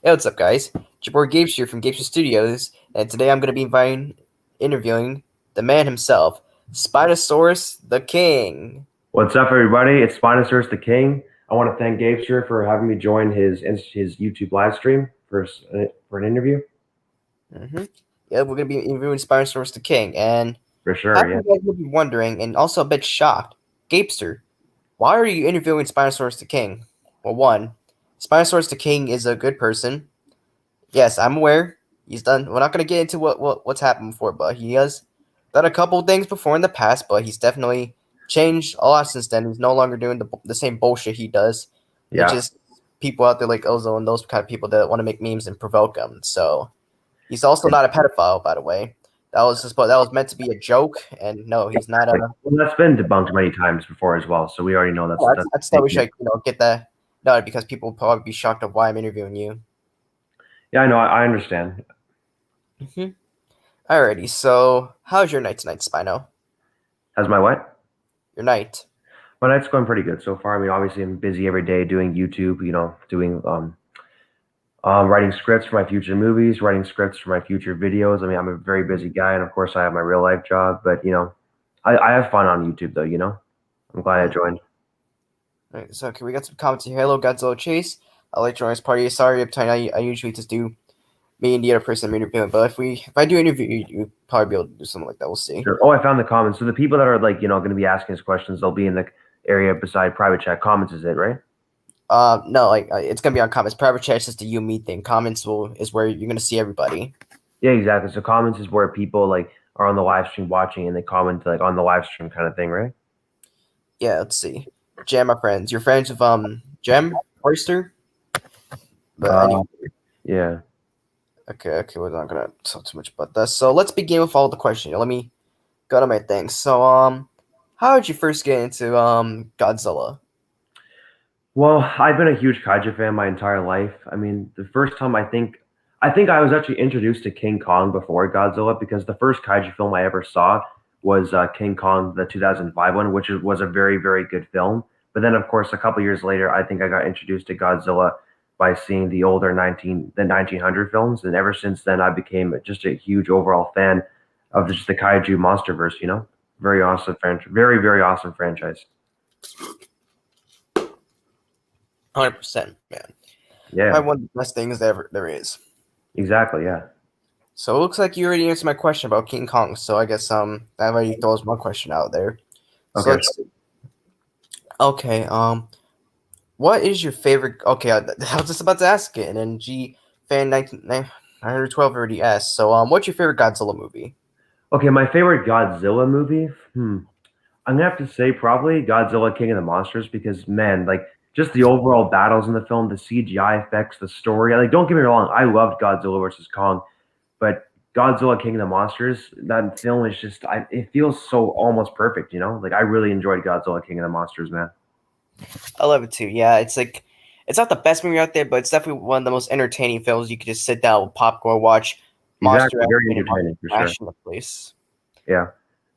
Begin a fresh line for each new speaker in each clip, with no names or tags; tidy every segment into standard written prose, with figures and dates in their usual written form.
Hey, what's up, guys? It's your boy Gapes here from Gapes Studios, and today I'm going to be interviewing the man himself, Spinosaurus the King.
What's up, everybody? It's Spinosaurus the King. I want to thank Gapester for having me join his YouTube live stream for an interview.
hmm Yeah, we're going to be interviewing Spinosaurus the King, and
For sure,
half
yeah.
of you guys will be wondering, and also a bit shocked, Gapester, why are you interviewing Spinosaurus the King? Well, one, Spinosaurus the King is a good person. Yes, I'm aware. He's done. We're not going to get into what's happened before, but he has done a couple things before in the past. But he's definitely changed a lot since then. He's no longer doing the same bullshit he does. He
Yeah.
just people out there like Ozo and those kind of people that want to make memes and provoke him. So he's also not a pedophile, by the way. That was meant to be a joke, and no, he's not a.
Well, that's been debunked many times before as well, so we already know
Oh,
that's
that's
fake
not we
news.
should get that. No, because people will probably be shocked of why I'm interviewing you.
Yeah, I know. I understand.
Mm-hmm. Alrighty, so how's your night tonight, Spino?
How's my what?
Your night.
My night's going pretty good so far. I mean, obviously, I'm busy every day doing YouTube. Doing writing scripts for my future movies, writing scripts for my future videos. I mean, I'm a very busy guy, and of course, I have my real life job. But I have fun on YouTube, though. I'm glad I joined.
Alright, so okay, we got some comments here. Hello, Godzilla Chase. I like joining this party. Sorry, I usually just do me and the other person I'm interviewing, but if I do interview you, you'll probably be able to do something like that. We'll see.
Sure. Oh, I found the comments. So the people that are going to be asking us questions, they'll be in the area beside private chat. Comments is it, right?
No, it's gonna be on comments. Private chat is just a you me thing. Comments is where you're gonna see everybody.
Yeah, exactly. So comments is where people are on the live stream watching and they comment on the live stream kind of thing, right?
Yeah, let's see. Jam, my friends. You're friends with Gem Oyster, but
Uh,
anyway.
yeah.
Okay, we're not gonna talk too much about that. So let's begin with all the questions. Let me go to my things. So how did you first get into Godzilla?
Well, I've been a huge kaiju fan my entire life. I mean, the first time I think I was actually introduced to King Kong before Godzilla because the first kaiju film I ever saw was King Kong, the 2005 one, which was a very, very good film. But then, of course, a couple years later, I think I got introduced to Godzilla by seeing the older 1900 films, and ever since then, I became just a huge overall fan of just the kaiju monsterverse. Very awesome franchise, very, very awesome franchise.
100%, man.
Yeah,
Probably one of the best things there is.
exactly. Yeah.
So it looks like you already answered my question about King Kong. So I guess that already throws one question out there. So
Okay.
let's see. Okay, what is your favorite? Okay, I was just about to ask it, and then G fan 912 already asked. So what's your favorite Godzilla movie?
Okay, my favorite Godzilla movie. I'm gonna have to say probably Godzilla King of the Monsters because man, just the overall battles in the film, the CGI effects, the story. Like, don't get me wrong, I loved Godzilla versus Kong, but Godzilla King of the Monsters, that film is it feels so almost perfect. Like I really enjoyed Godzilla King of the Monsters, man.
I love it too. Yeah, it's like it's not the best movie out there, but it's definitely one of the most entertaining films. You could just sit down with popcorn, watch monster
Exactly, very
action and monster
entertaining for sure.
crash in the place.
Yeah.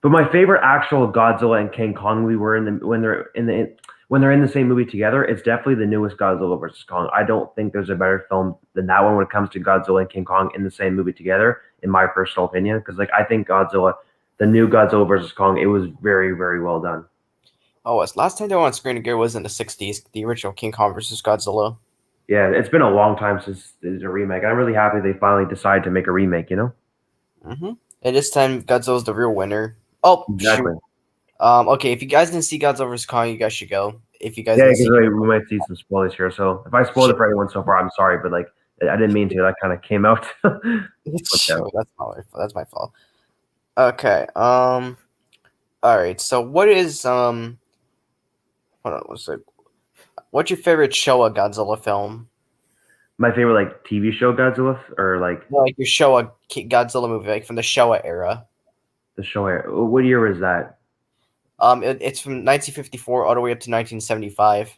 But my favorite actual Godzilla and King Kong movie were when they're in the same movie together. It's definitely the newest Godzilla versus Kong. I don't think there's a better film than that one when it comes to Godzilla and King Kong in the same movie together, in my personal opinion. Because I think the new Godzilla versus Kong, it was very, very well done.
Oh, it's last time they were on screen together was in the '60s, the original King Kong versus Godzilla.
Yeah, it's been a long time since there's a remake. I'm really happy they finally decided to make a remake.
Mm-hmm. And this time, Godzilla's the real winner. Oh shoot.
Exactly.
Okay, if you guys didn't see Godzilla vs Kong, you guys should go. If you guys
Yeah,
didn't
because
see,
we might see some spoilers here. So if I spoiled it for anyone so far, I'm sorry, but I didn't mean to. That kind of came out. But yeah.
that's my fault. Okay. All right. So what is Hold on, what's your favorite Showa Godzilla film?
My favorite TV show Godzilla or
No, like your Showa Godzilla movie, like from the Showa era.
the show. What year was that?
It's from 1954 all the way up to 1975.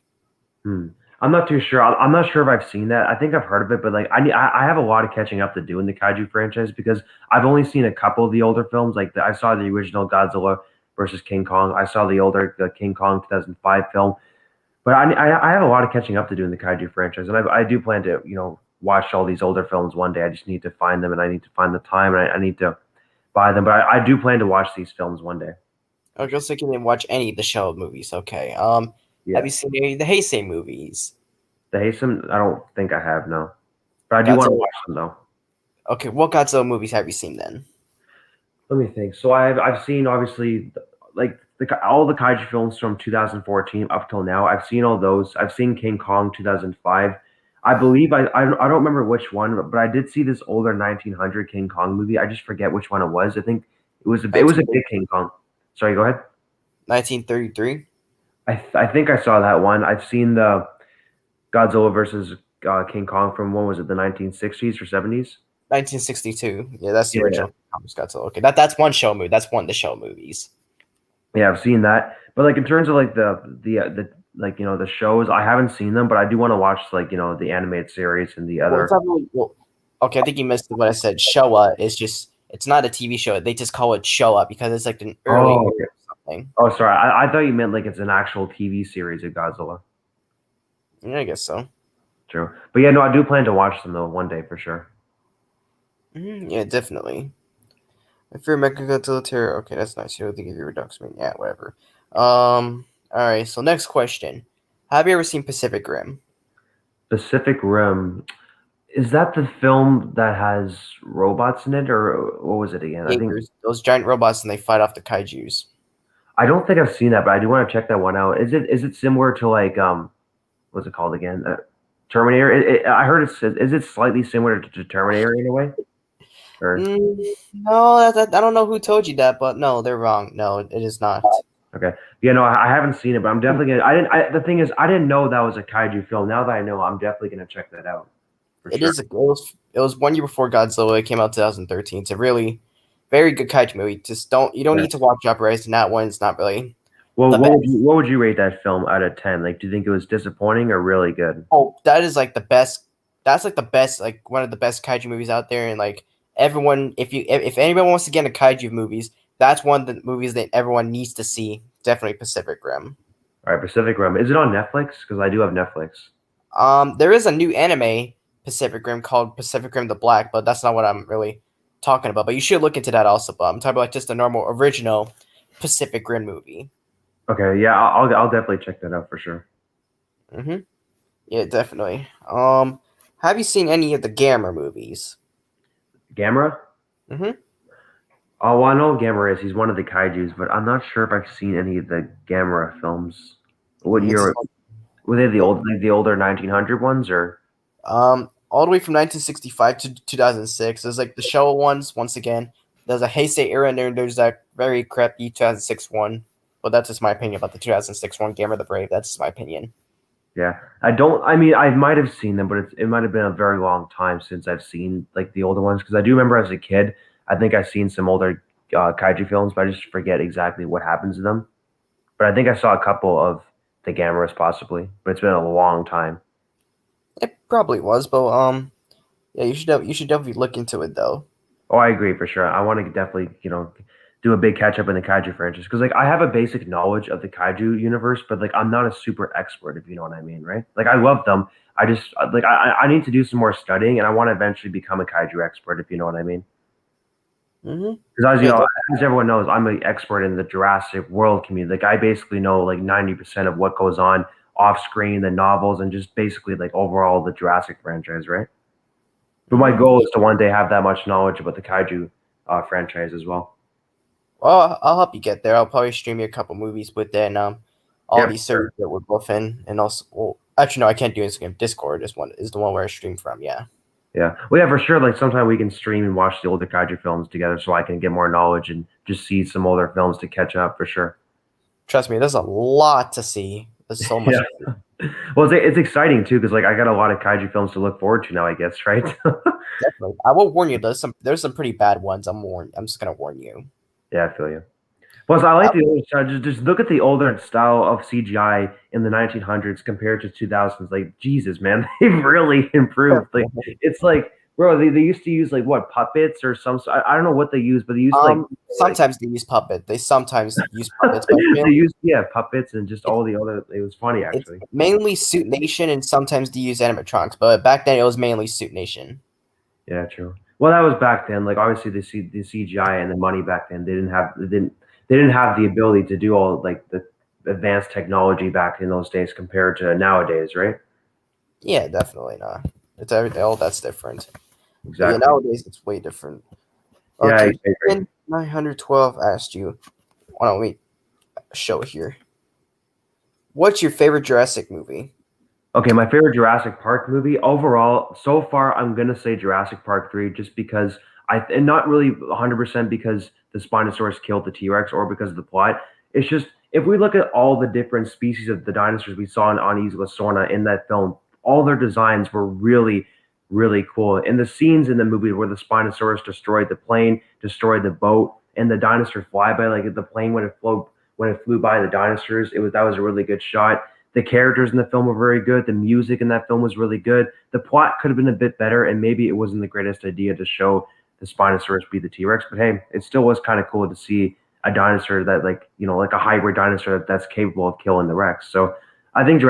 Hmm. I'm not too sure. I'm not sure if I've seen that. I think I've heard of it, but I have a lot of catching up to do in the kaiju franchise because I've only seen a couple of the older films. I saw the original Godzilla versus King Kong. I saw the King Kong 2005 film. But I have a lot of catching up to do in the kaiju franchise, and I do plan to watch all these older films one day. I just need to find them, and I need to find the time, and I need to buy them. But I do plan to watch these films one day.
I was just thinking to watch any of the Showa movies. Okay. Have
Yeah,
you seen any of the Heisei movies?
the Haysom, I don't think I have, no, but I do want to
Godzilla.
watch them though.
Okay, what Godzilla movies have you seen then?
Let me think. So I've seen obviously like all the kaiju films from 2014 up till now. I've seen all those. I've seen King Kong 2005. I believe I don't remember which one, but I did see this older 1900 King Kong movie. I just forget which one it was. I think it was a big
1933.
King Kong. Sorry, go ahead.
1933.
I think I saw that one. I've seen the Godzilla versus King Kong from when was it, the 1960s or 70s?
1962. Yeah, that's the
Yeah,
original Thomas Godzilla. Okay, that's one show movie. That's one of the show movies.
yeah, I've seen that. But like in terms of like the like the shows, I haven't seen them, but I do want to watch like the animated series and the
Well, it's
other.
not really. Well, okay, I think you missed what I said. Showa is just. It's not a TV show. They just call it Showa because it's like an early
Oh,
era
okay.
or something.
Oh, sorry. I thought you meant like it's an actual TV series of Godzilla.
Yeah, I guess so.
True. But yeah, no, I do plan to watch them though one day for sure.
Yeah, definitely. If you're a Mechagodzilla Terror, okay, that's nice. You don't think of your Redux, yeah, whatever. All right. So next question: have you ever seen Pacific Rim?
Pacific Rim. Is that the film that has robots in it, or what was it again? I think
Jaegers, those giant robots, and they fight off the kaiju's.
I don't think I've seen that, but I do want to check that one out. Is it similar to like what's it called again? Terminator. I heard it's is it slightly similar to Terminator in a way? Or
No, I don't know who told you that, but no, they're wrong. No, it is not.
okay, yeah, no, I haven't seen it, but I'm definitely gonna. I didn't. The thing is, I didn't know that was a kaiju film. Now that I know, I'm definitely gonna check that out for
It
sure.
is. It was 1 year before Godzilla. It came out 2013. It's a really very good kaiju movie. Just don't you don't
Yeah.
need to watch Uprising. That one. It's not really
Well,
the best.
what would you rate that film out of 10? Like, do you think it was disappointing or really good?
Oh, that is like the best. That's like the best. Like one of the best kaiju movies out there. And like everyone, if anyone wants to get into kaiju movies, that's one of the movies that everyone needs to see. Definitely Pacific Rim.
All right, Pacific Rim. Is it on Netflix? Because I do have Netflix.
There is a new anime Pacific Rim called Pacific Rim the Black, but that's not what I'm really talking about. But you should look into that also. But I'm talking about just a normal original Pacific Rim movie.
Okay, yeah, I'll definitely check that out for sure.
Mm-hmm. Yeah, definitely. Have you seen any of the Gamera movies?
Gamera?
Mm-hmm.
Oh, well, I know Gamera is. He's one of the kaiju's, but I'm not sure if I've seen any of the Gamera films. What
It's
year were they? The older 1900 ones, or
all the way from 1965 to 2006. There's like the Showa ones. Once again, there's a Heisei era, and there's that very crappy 2006 one. But that's just my opinion about the 2006 one, Gamera the Brave. That's just my opinion.
yeah? I don't. I mean, I might have seen them, but it might have been a very long time since I've seen like the older ones. Because I do remember as a kid, I think I've seen some older kaiju films, but I just forget exactly what happens to them. But I think I saw a couple of the Gameras possibly, but it's been a long time.
It probably was, but yeah, you should definitely look into it though.
Oh, I agree for sure. I want to definitely, do a big catch up in the kaiju franchise because like I have a basic knowledge of the kaiju universe, but like I'm not a super expert, if you know what I mean, right? Like I love them. I just like I need to do some more studying, and I want to eventually become a kaiju expert, if you know what I mean.
Mm-hmm.
Because
Yeah,
as everyone knows, I'm an expert in the Jurassic World community. Like I basically know like 90% of what goes on off screen, the novels, and just basically like overall the Jurassic franchise, right? But my goal is to one day have that much knowledge about the kaiju franchise as well.
well, I'll help you get there. I'll probably stream you a couple movies within all
Yeah,
these servers that we're both in, and also, well, actually, no, I can't do Instagram. Discord is the one where I stream from. Yeah,
yeah. Well, yeah, for sure. Like sometime we can stream and watch the older kaiju films together, so I can get more knowledge and just see some older films to catch up for sure.
trust me, there's a lot to see. There's so much.
Yeah. Well, it's exciting too because like I got a lot of kaiju films to look forward to now, I guess, right?
Definitely, I will warn you. There's some pretty bad ones. I'm just gonna warn you.
Yeah, I feel you. Plus, I
Uh,
like the older style. Just look at the older style of CGI in the 1900s compared to 2000s. Like, Jesus, man, they've really improved. Like, it's like Bro, they used to use like what puppets or some. I don't know what they use, but they used like
Sometimes they use puppet. They sometimes use puppets, but
they
mainly
used puppets and just all the other. It was funny
it's
actually.
mainly Suit Nation, and sometimes they use animatronics. But back then, it was mainly Suit Nation.
Yeah, true. Well, that was back then. Like obviously the CGI and the money back then. They didn't have the ability to do all like the advanced technology back in those days compared to nowadays, right?
Yeah, definitely not. It's everything. All that's different. But yeah,
Exactly.
nowadays it's way different.
Yeah,
Okay,
I agree.
912 asked you. Why don't we show here? What's your favorite Jurassic movie?
Okay, my favorite Jurassic Park movie overall so far, I'm gonna say Jurassic Park 3, just because and not really 100% because the Spinosaurus killed the T-Rex or because of the plot. It's just if we look at all the different species of the dinosaurs we saw on Isla Sorna in that film, all their designs were really, really cool. And the scenes in the movie where the Spinosaurus destroyed the plane, destroyed the boat, and the dinosaur flyby, like the plane when it flew by the dinosaurs, that was a really good shot. The characters in the film were very good. The music in that film was really good. The plot could have been a bit better, and maybe it wasn't the greatest idea to show the Spinosaurus be the T Rex. But hey, it still was kind of cool to see a dinosaur that, like, like a hybrid dinosaur that's capable of killing the Rex. So I think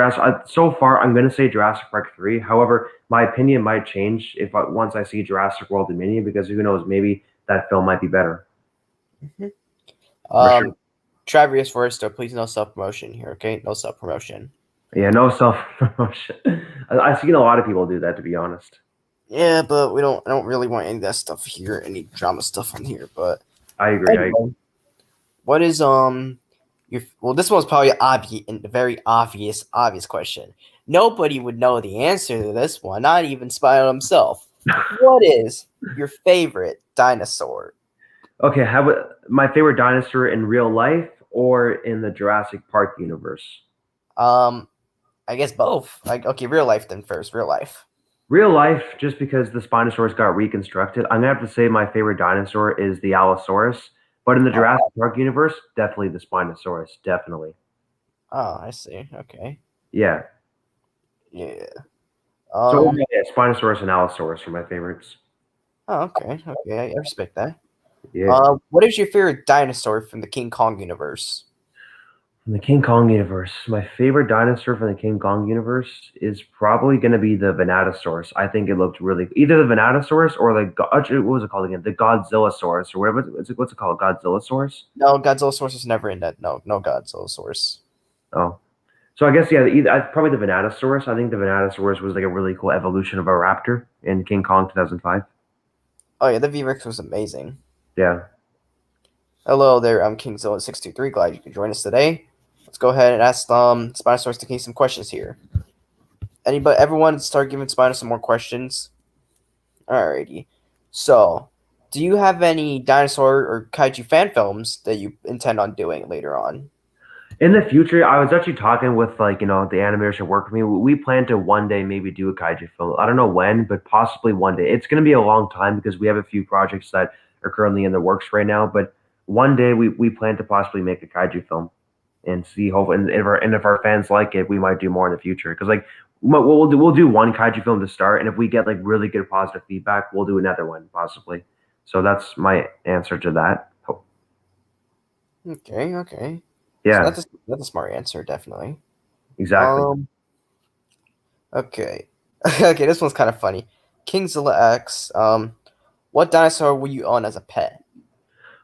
so far, I'm going to say Jurassic Park 3. However, my opinion might change once I see Jurassic World Dominion, because who knows, maybe that film might be better.
Mhm.
For sure.
Um, Travis Forrester, please no self promotion here, okay? No self promotion.
Yeah, no self promotion. I've seen a lot of people do that, to be honest.
Yeah, but we don't. I don't really want any of that stuff here, any drama stuff on here. But
I agree.
anyway, what is your well? This one's probably obvious, a very obvious question. Nobody would know the answer to this one, not even Spino himself. What is your favorite dinosaur?
Okay, how about my favorite dinosaur in real life or in the Jurassic Park universe?
Um, I guess both. Like, okay, real life then first. Real life.
Real life, just because the Spinosaurus got reconstructed, I'm gonna have to say my favorite dinosaur is the Allosaurus. But in the
Oh,
Jurassic Park universe, definitely the Spinosaurus, definitely.
I see. Okay.
Yeah.
Yeah.
So
Um.
yeah, Spinosaurus and Allosaurus are my favorites.
Oh, okay. Okay. I respect that.
Yeah.
What is your favorite dinosaur from the King Kong universe?
From the King Kong universe, my favorite dinosaur from the King Kong universe is probably going to be the Venatosaurus. I think it looked really either the Venatosaurus or what was it called again? The Godzillasaurus or whatever. What's it called? Godzillasaurus?
No, Godzilla source is never in that. No, no Godzilla source.
Oh, so I guess yeah, probably the Venatosaurus. I think the Venatosaurus was like a really cool evolution of a raptor in King Kong 2005.
Oh yeah, the V Rex was amazing.
Yeah.
Hello there, I'm KingZilla623. Glad you could join us today. Let's go ahead and ask Spinosaurus to King some questions here. Everyone, start giving Spino some more questions. Alrighty. So, do you have any dinosaur or kaiju fan films that you intend on doing later on?
In the future, I was actually talking with the animators who work with me. We plan to one day maybe do a kaiju film. I don't know when, but possibly one day. It's going to be a long time because we have a few projects that are currently in the works right now. But one day we plan to possibly make a kaiju film and see hope and if our fans like it, we might do more in the future. Because like we'll do one kaiju film to start, and if we get like really good positive feedback, we'll do another one possibly. So that's my answer to that.
Okay, okay. So
Yeah,
that's a smart answer, definitely.
exactly.
Um, okay. Okay, this one's kind of funny. Kingzilla X, what dinosaur will you own as a pet?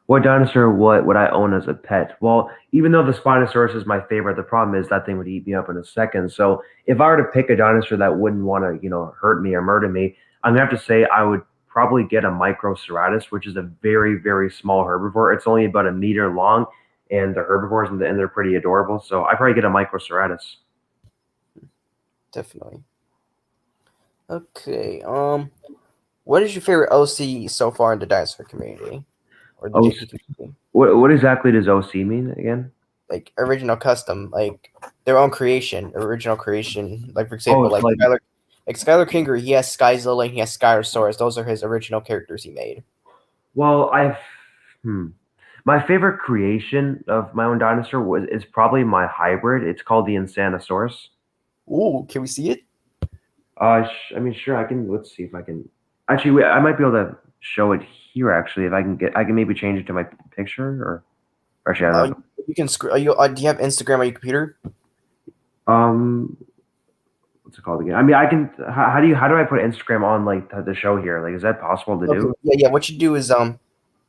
What dinosaur would I own as a pet? Well, even though the Spinosaurus is my favorite, the problem is that thing would eat me up in a second. So if I were to pick a dinosaur that wouldn't want to, hurt me or murder me, I'm gonna have to say I would probably get a Microceratus, which is a very, very small herbivore. It's only about a meter long, and they're herbivores and they're pretty adorable. So I probably get a Microceratus.
Definitely. Okay. What is your favorite OC so far in the dinosaur community or the
Oh,
JP community?
what exactly does OC mean again?
Like original custom, like their own creation, original creation. Like for
Oh,
example,
it's like
like Skylar Kinger, he has Skyzilla and he has Skyrosaurus. Those are his original characters he made.
well, hmm. My favorite creation of my own dinosaur is probably my hybrid. It's called the Insanosaurus.
Ooh, can we see it?
I mean, sure, I can. Let's see if I can. Actually, I might be able to show it here. Actually, if I can get, I can maybe change it to my picture, or actually, I don't know.
You can screw. Do you have Instagram on your computer?
What's it called again? I mean, I can. How do I put Instagram on like the show here? Like, is that possible to
Okay.
do?
Yeah. What you do is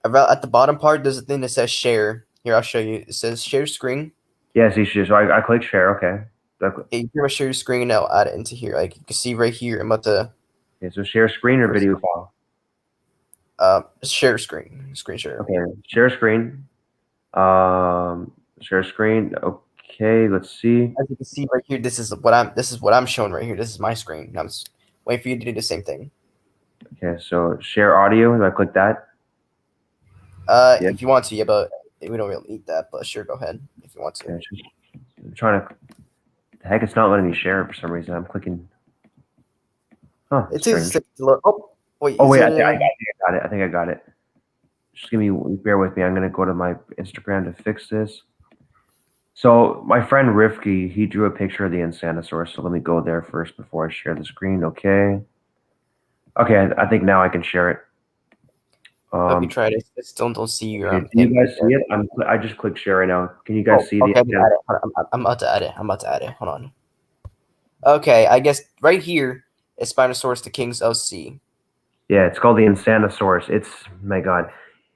about at the bottom part, there's a thing that says share. Here, I'll show you. It says share screen.
Yeah, see, so I click share. Okay.
Okay, you pretty much share your screen. And I'll add it into here. Like you can see right here. I'm about to
Okay, so share screen or video file.
share screen. Screen share.
Okay, share screen. Share screen. Okay, let's see.
As you can see right here, this is what I'm showing right here. This is my screen. I'm just waiting for you to do the same thing.
Okay, so share audio. Do I click that? Yeah.
If you want to, yeah, but we don't really need that. But sure, go ahead if you want to.
Okay, I'm trying to. The heck, it's not letting me share for some reason. I'm clicking. Huh,
It takes a
strange.
second to load. Oh, wait,
Oh
is
wait,
it?
I got it. I think I got it. Just bear with me. I'm gonna go to my Instagram to fix this. So my friend Rifki, he drew a picture of the Insanosaurus. So let me go there first before I share the screen. Okay. Okay, I think now I can share it.
Hope you tried it. I still don't see your
Okay, can you
image
guys see
there.
it? I just clicked share right now. Can you guys
Oh,
see the
okay. I can add it. I'm about to add it. I'm about to add it. Hold on. Okay, I guess right here is Spinosaurus the King's OC.
Yeah, it's called the Insanosaurus. It's my God.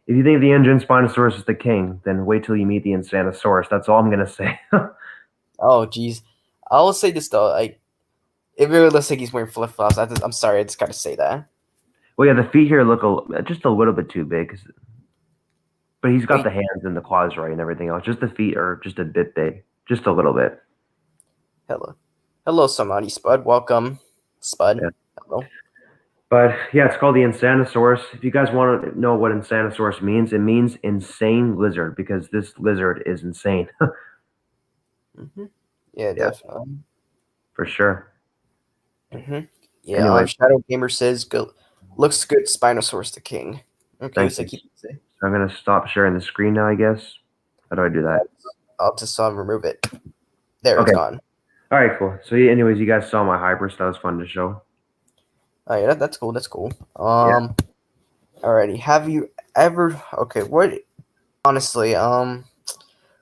If you think the engine Spinosaurus is the king, then wait till you meet the Insanosaurus. That's all I'm gonna say.
Oh, geez. I will say this though. Like, it really looks like he's wearing flip flops. I'm sorry. I just gotta say that.
Well, yeah, the feet here look just a little bit too big, but he's got the
Wait.
hands and the claws right and everything else. Just the feet are just a bit big, just a little bit.
Hello. Hello, somebody. Spud. Welcome. Spud.
Yeah.
Hello.
But yeah, it's called the Insanosaurus. If you guys want to know what Insanosaurus means, it means insane lizard because this lizard is insane.
Yeah,
Yeah,
definitely.
for sure.
hmm Yeah,
Anyway,
Shadow Gamer says good looks good Spinosaurus the King. Okay,
thank
so
you.
keep it safe.
So I'm gonna stop sharing the screen now, I guess. How do I do that?
I'll just remove it. There, it's
Okay.
gone.
All right, cool. So, yeah, anyways, you guys saw my hybrids. That was fun to show.
Oh yeah, that's cool. That's cool.
Yeah.
Alrighty. Have you ever? Okay, what? Honestly,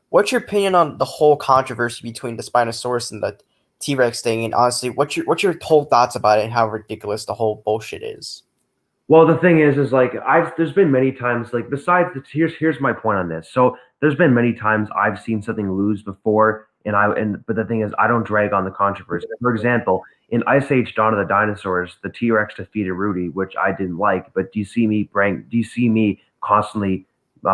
what's your opinion on the whole controversy between the Spinosaurus and the T Rex thing? And honestly, what's your whole thoughts about it and how ridiculous the whole bullshit is?
Well, the thing is like there's been many times like besides the here's my point on this. So there's been many times I've seen something lose before, but the thing is I don't drag on the controversy. For example, in Ice Age: Dawn of the Dinosaurs, the T Rex defeated Rudy, which I didn't like. But do you see me constantly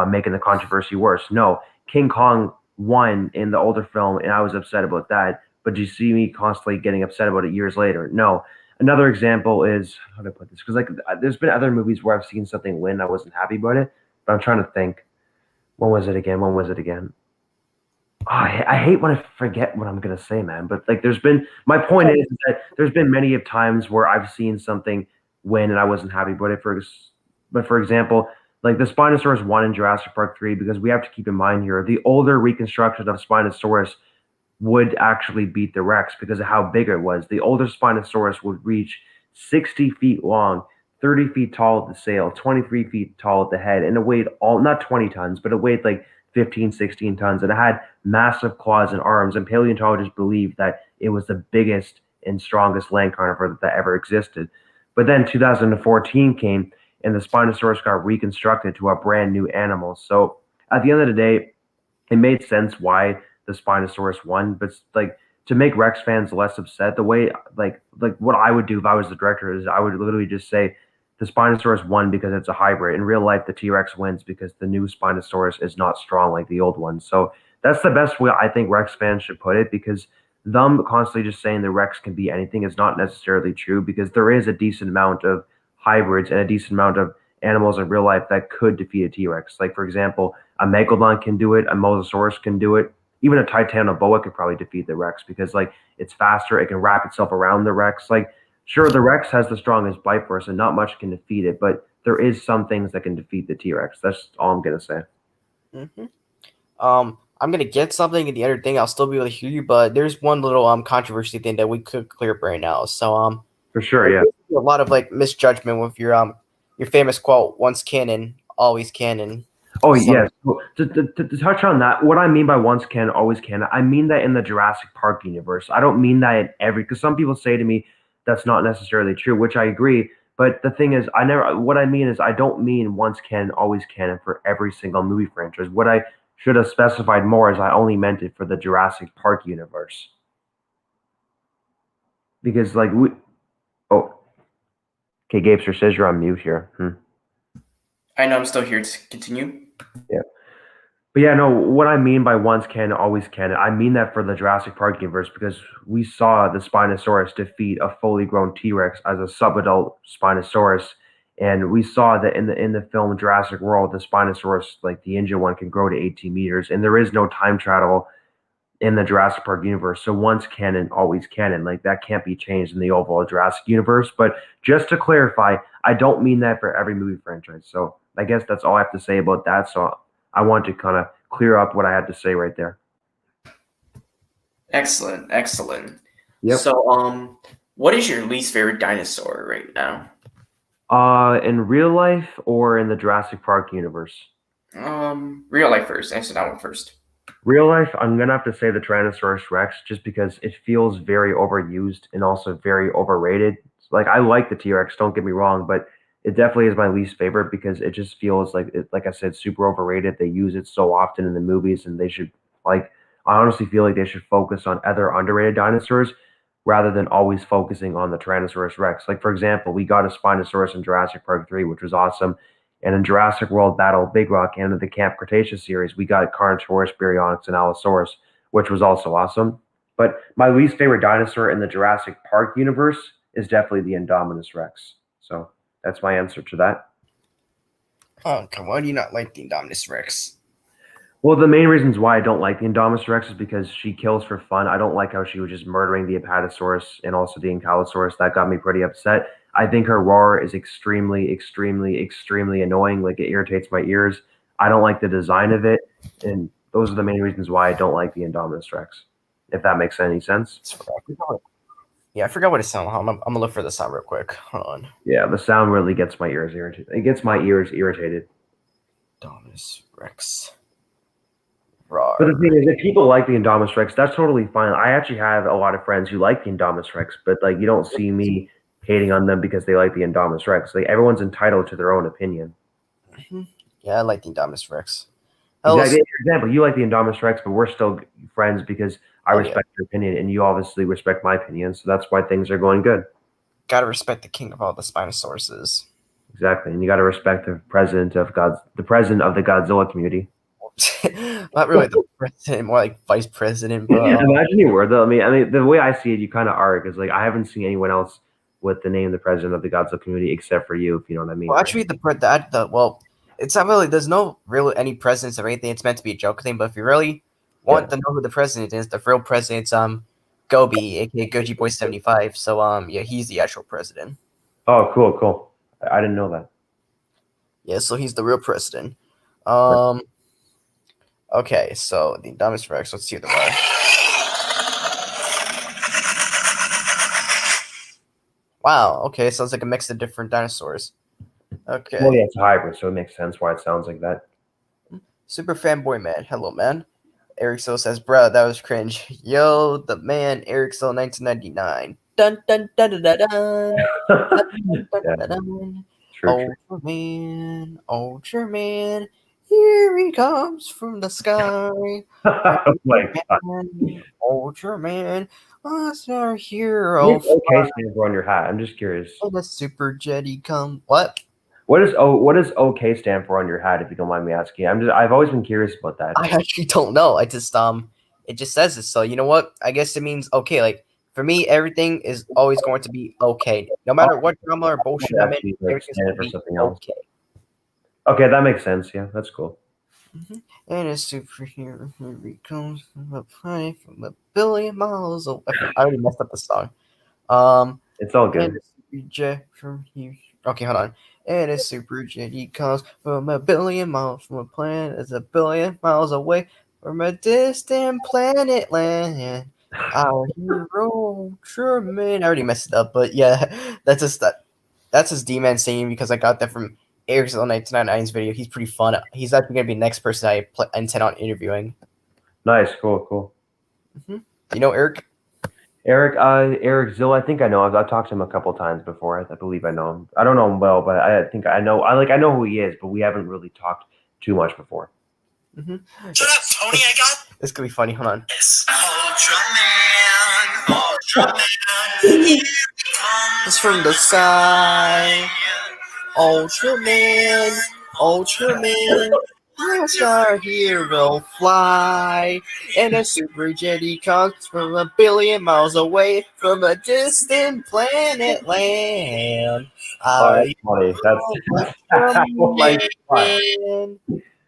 making the controversy worse? No, King Kong won in the older film, and I was upset about that. But do you see me constantly getting upset about it years later? No. Another example is how do I put this? Because like there's been other movies where I've seen something win, I wasn't happy about it, but I'm trying to think. When was it again? When was it again? Oh, I hate when I forget what I'm gonna say, man. But like, there's been my point is that there's been many of times where I've seen something win and I wasn't happy about it. But for example, like the Spinosaurus one in Jurassic Park 3, because we have to keep in mind here the older reconstruction of Spinosaurus would actually beat the Rex because of how big it was. The older Spinosaurus would reach 60 feet long, 30 feet tall at the sail, 23 feet tall at the head, and it weighed all not 20 tons, but it weighed like 15, 16 tons. And it had massive claws and arms. And paleontologists believe that it was the biggest and strongest land carnivore that ever existed. But then 2014 came and the Spinosaurus got reconstructed to a brand new animal. So at the end of the day, it made sense why the Spinosaurus won, but like to make Rex fans less upset, the way like what I would do if I was the director is I would literally just say the Spinosaurus won because it's a hybrid. In real life, the T Rex wins because the new Spinosaurus is not strong like the old one. So that's the best way I think Rex fans should put it because them constantly just saying the Rex can be anything is not necessarily true because there is a decent amount of hybrids and a decent amount of animals in real life that could defeat a T Rex. Like for example, a megalodon can do it, a mosasaurus can do it, even a titanoboa could probably defeat the Rex because like it's faster, it can wrap itself around the Rex. Like sure, the Rex has the strongest bite force and not much can defeat it, but there is some things that can defeat the T Rex. That's all I'm gonna say.
hmm I'm gonna get something in the other thing. I'll still be able to hear you, but there's one little controversy thing that we could clear up right now. So
For sure, yeah.
a lot of like misjudgment with your famous quote, "Once canon, always canon."
Oh
Some
yes. Well, to touch on that, what I mean by once can, always can, I mean that in the Jurassic Park universe. I don't mean that in every, because some people say to me that's not necessarily true, which I agree. But the thing is, I never. What I mean is, I don't mean once can, always can for every single movie franchise. What I should have specified more is I only meant it for the Jurassic Park universe. Because like we, oh, okay, Gapester says you're on mute here.
I know I'm still here to continue.
Yeah. But yeah, no, what I mean by once can, always can, I mean that for the Jurassic Park universe because we saw the Spinosaurus defeat a fully grown T-Rex as a subadult Spinosaurus. And we saw that in the film Jurassic World, the Spinosaurus, like the injured one, can grow to 18 meters. And there is no time travel in the Jurassic Park universe. So once canon, always canon. Like that can't be changed in the overall Jurassic universe. But just to clarify, I don't mean that for every movie franchise. So I guess that's all I have to say about that. So I want to kind of clear up what I had to say right there.
Excellent, excellent.
Yep.
So, what is your least favorite dinosaur right now?
In real life or in the Jurassic Park universe?
Real life first. Answer that one first.
Real life, I'm gonna have to say the Tyrannosaurus Rex just because it feels very overused and also very overrated. Like I like the T-Rex, don't get me wrong, but it definitely is my least favorite because it just feels like it, like I said, super overrated. They use it so often in the movies, and they should like. I honestly feel like they should focus on other underrated dinosaurs rather than always focusing on the Tyrannosaurus Rex. Like for example, we got a Spinosaurus in Jurassic Park 3, which was awesome. And in Jurassic World Battle of Big Rock and in the Camp Cretaceous series, we got Carnotaurus, Baryonyx, and Allosaurus, which was also awesome. But my least favorite dinosaur in the Jurassic Park universe is definitely the Indominus Rex. So that's my answer to that.
Oh, come on! Do you not like the Indominus Rex?
Well, the main reasons why I don't like the Indominus Rex is because she kills for fun. I don't like how she was just murdering the Apatosaurus and also the Ankylosaurus. That got me pretty upset. I think her roar is extremely, extremely, extremely annoying. Like it irritates my ears. I don't like the design of it, and those are the main reasons why I don't like the Indominus Rex. If that makes any sense.
Yeah, I forgot what it sounded. I'm gonna look for the sound real quick. Hold on.
Yeah, the sound really gets my ears irritated. It gets my ears irritated.
Indominus Rex.
But the
Rawr.
thing is, if people like the Indominus Rex, that's totally fine. I actually have a lot of friends who like the Indominus Rex, but like you don't see me hating on them because they like the Indominus Rex. Like everyone's entitled to their own opinion.
Yeah, I like the Indominus Rex.
Exactly. For example, you like the Indominus Rex, but we're still friends because I
Oh,
respect your opinion, and you obviously respect my opinion. So that's why things are going good.
Gotta respect the king of all the Spinosauruses.
Exactly, and you got to respect the president of the president of the Godzilla community.
Not really the president, more like vice president. But
Imagine you were though. I mean, the way I see it, you kind of are because like I haven't seen anyone else with the name the president of the Godzilla community except for you, if you know what I mean.
well,
Right?
actually, it's not really. There's no real any presidents or anything. It's meant to be a joke thing. But if you really want to know who the president is, the real president's Gobi, aka Goji Boy 75. So yeah, he's the actual president.
Oh, cool, cool. I didn't know that.
Yeah, so he's the real president.
Right.
Okay, so the Indominus Rex. Let's see what they are. Wow. Okay, so it's like a mix of different dinosaurs. Okay.
Well, yeah, it's a hybrid, so it makes sense why it sounds like that.
Super fanboy man. Hello, man. Eric So says, "Bro, that was cringe." Yo, the man, Eric So, 1999. Dun dun dun dun dun dun. Dun, dun,
Yeah,
dun, dun.
true.
Ultra man, here he comes from the sky.
Oh my God.
Ultra man, what's our
What
hero?
does OK stand for on your hat? I'm just curious.
The super jetty come. What?
What does OK stand for on your hat, if you don't mind me asking? I've always been curious about that.
I actually don't know. It just says it. So you know what? I guess it means okay. Like for me, everything is always going to be okay. No matter what drama or bullshit I'm in,
Actually, like,
everything's
stand
going to
for
be
something else.
okay.
Okay, that makes sense. Yeah, that's cool.
And a superhero, here he comes from a planet from a billion miles away. I already messed up the song.
It's all good.
And a super jet from here. Okay, hold on. And a super jet, he comes from a billion miles from a planet that's a billion miles away from a distant planet land. Our hero, Sherman. I already messed it up, but yeah, that's just that's his D-Man saying because I got that from Eric's 1999's video. He's pretty fun. He's actually gonna be the next person I intend on interviewing.
Nice, cool.
Hmm. You know Eric?
Eric Zill, I think I know. I've talked to him a couple times before. I believe I know him. I don't know him well, but I think I know. I know who he is, but we haven't really talked too much before.
Mm-hmm. Shut up, Tony! I got this. Could be funny. Hold on. Ultraman, here comes from the sky. Ultraman, Ultraman, watch our hero fly. And a super jetty comes from a billion miles away from a distant planet land.
Oh,
Our
that's funny. Oh my god.
Ultraman.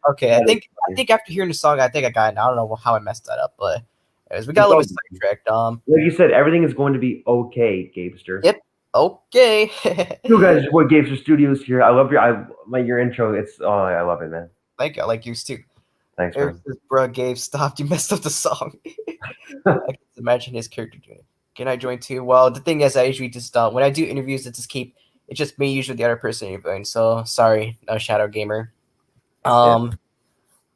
Okay, I
That is
think I
funny.
think after hearing the song, I think I got it. I don't know how I messed that up, but anyways, we got a
It's
little
all
bit sidetracked.
like you said. Everything is going to be okay, Gabester.
Yep. Okay.
You guys, what Gabester Studios here? I love your intro. It's I love it, man.
Thank you. I like you too.
Thanks,
Eric
man.
says, "Bruh, Gabe, stop! You messed up the song." I can imagine his character doing it. Can I join too? Well, the thing is, I usually just when I do interviews, it's just me, usually the other person interviewing. So sorry, no Shadow Gamer.
Yeah.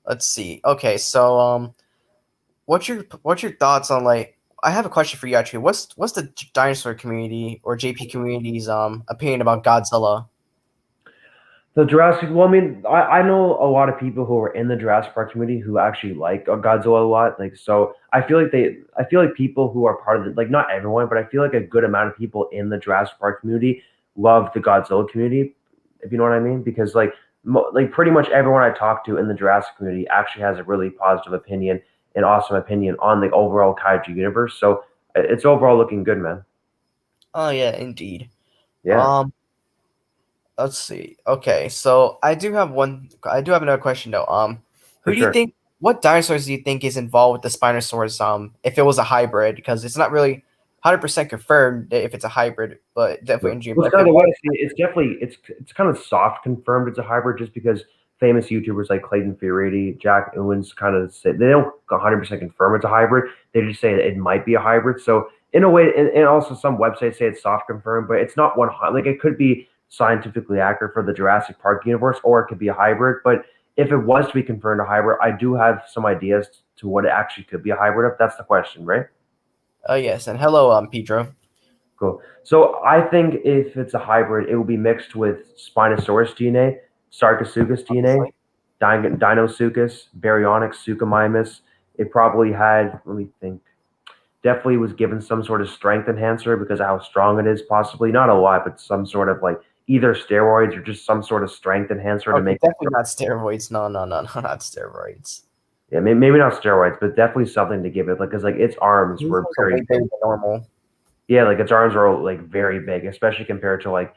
Let's see. Okay, so what's your thoughts on like? I have a question for you actually. What's the dinosaur community or JP community's opinion about Godzilla?
So Jurassic. Well, I mean, I know a lot of people who are in the Jurassic Park community who actually like Godzilla a lot. Like, so I feel like people who are part of the, like, not everyone, but I feel like a good amount of people in the Jurassic Park community love the Godzilla community, if you know what I mean. Because like pretty much everyone I talk to in the Jurassic community actually has a really positive opinion and awesome opinion on the overall kaiju universe. So it's overall looking good, man.
Oh yeah, indeed.
Yeah,
Um, let's see. Okay, so I do have another question though.
for
Who do you
sure.
think? What dinosaurs do you think is involved with the Spinosaurus? If it was a hybrid, because it's not really 100% confirmed if it's a hybrid, but
Yeah.
definitely in dream.
Well,
But
it's
if
kind
it
of the way
was,
I see it. It's definitely it's kind of soft confirmed it's a hybrid just because famous YouTubers like Clayton Furedy, Jack Owens kind of say they don't 100% confirm it's a hybrid. They just say that it might be a hybrid. So in a way, and also some websites say it's soft confirmed, but it's not 100. Like it could be scientifically accurate for the Jurassic Park universe, or it could be a hybrid. But if it was to be confirmed a hybrid, I do have some ideas to what it actually could be a hybrid of. That's the question, right?
oh yes, and hello, Pedro.
Cool. So I think if it's a hybrid, it will be mixed with Spinosaurus DNA, Sarcosuchus DNA,
Obviously.
Dinosuchus, Baryonyx, Suchomimus. It probably had, let me think, definitely was given some sort of strength enhancer because of how strong it is, possibly. Not a lot, but some sort of like either steroids or just some sort of strength enhancer to
Okay,
make it.
definitely not steroids. No, no, no, no, not steroids.
Yeah, maybe not steroids, but definitely something to give it. Like, because like its arms
These
were
ones are way
very
bigger than normal.
Yeah, like its arms are like very big, especially compared to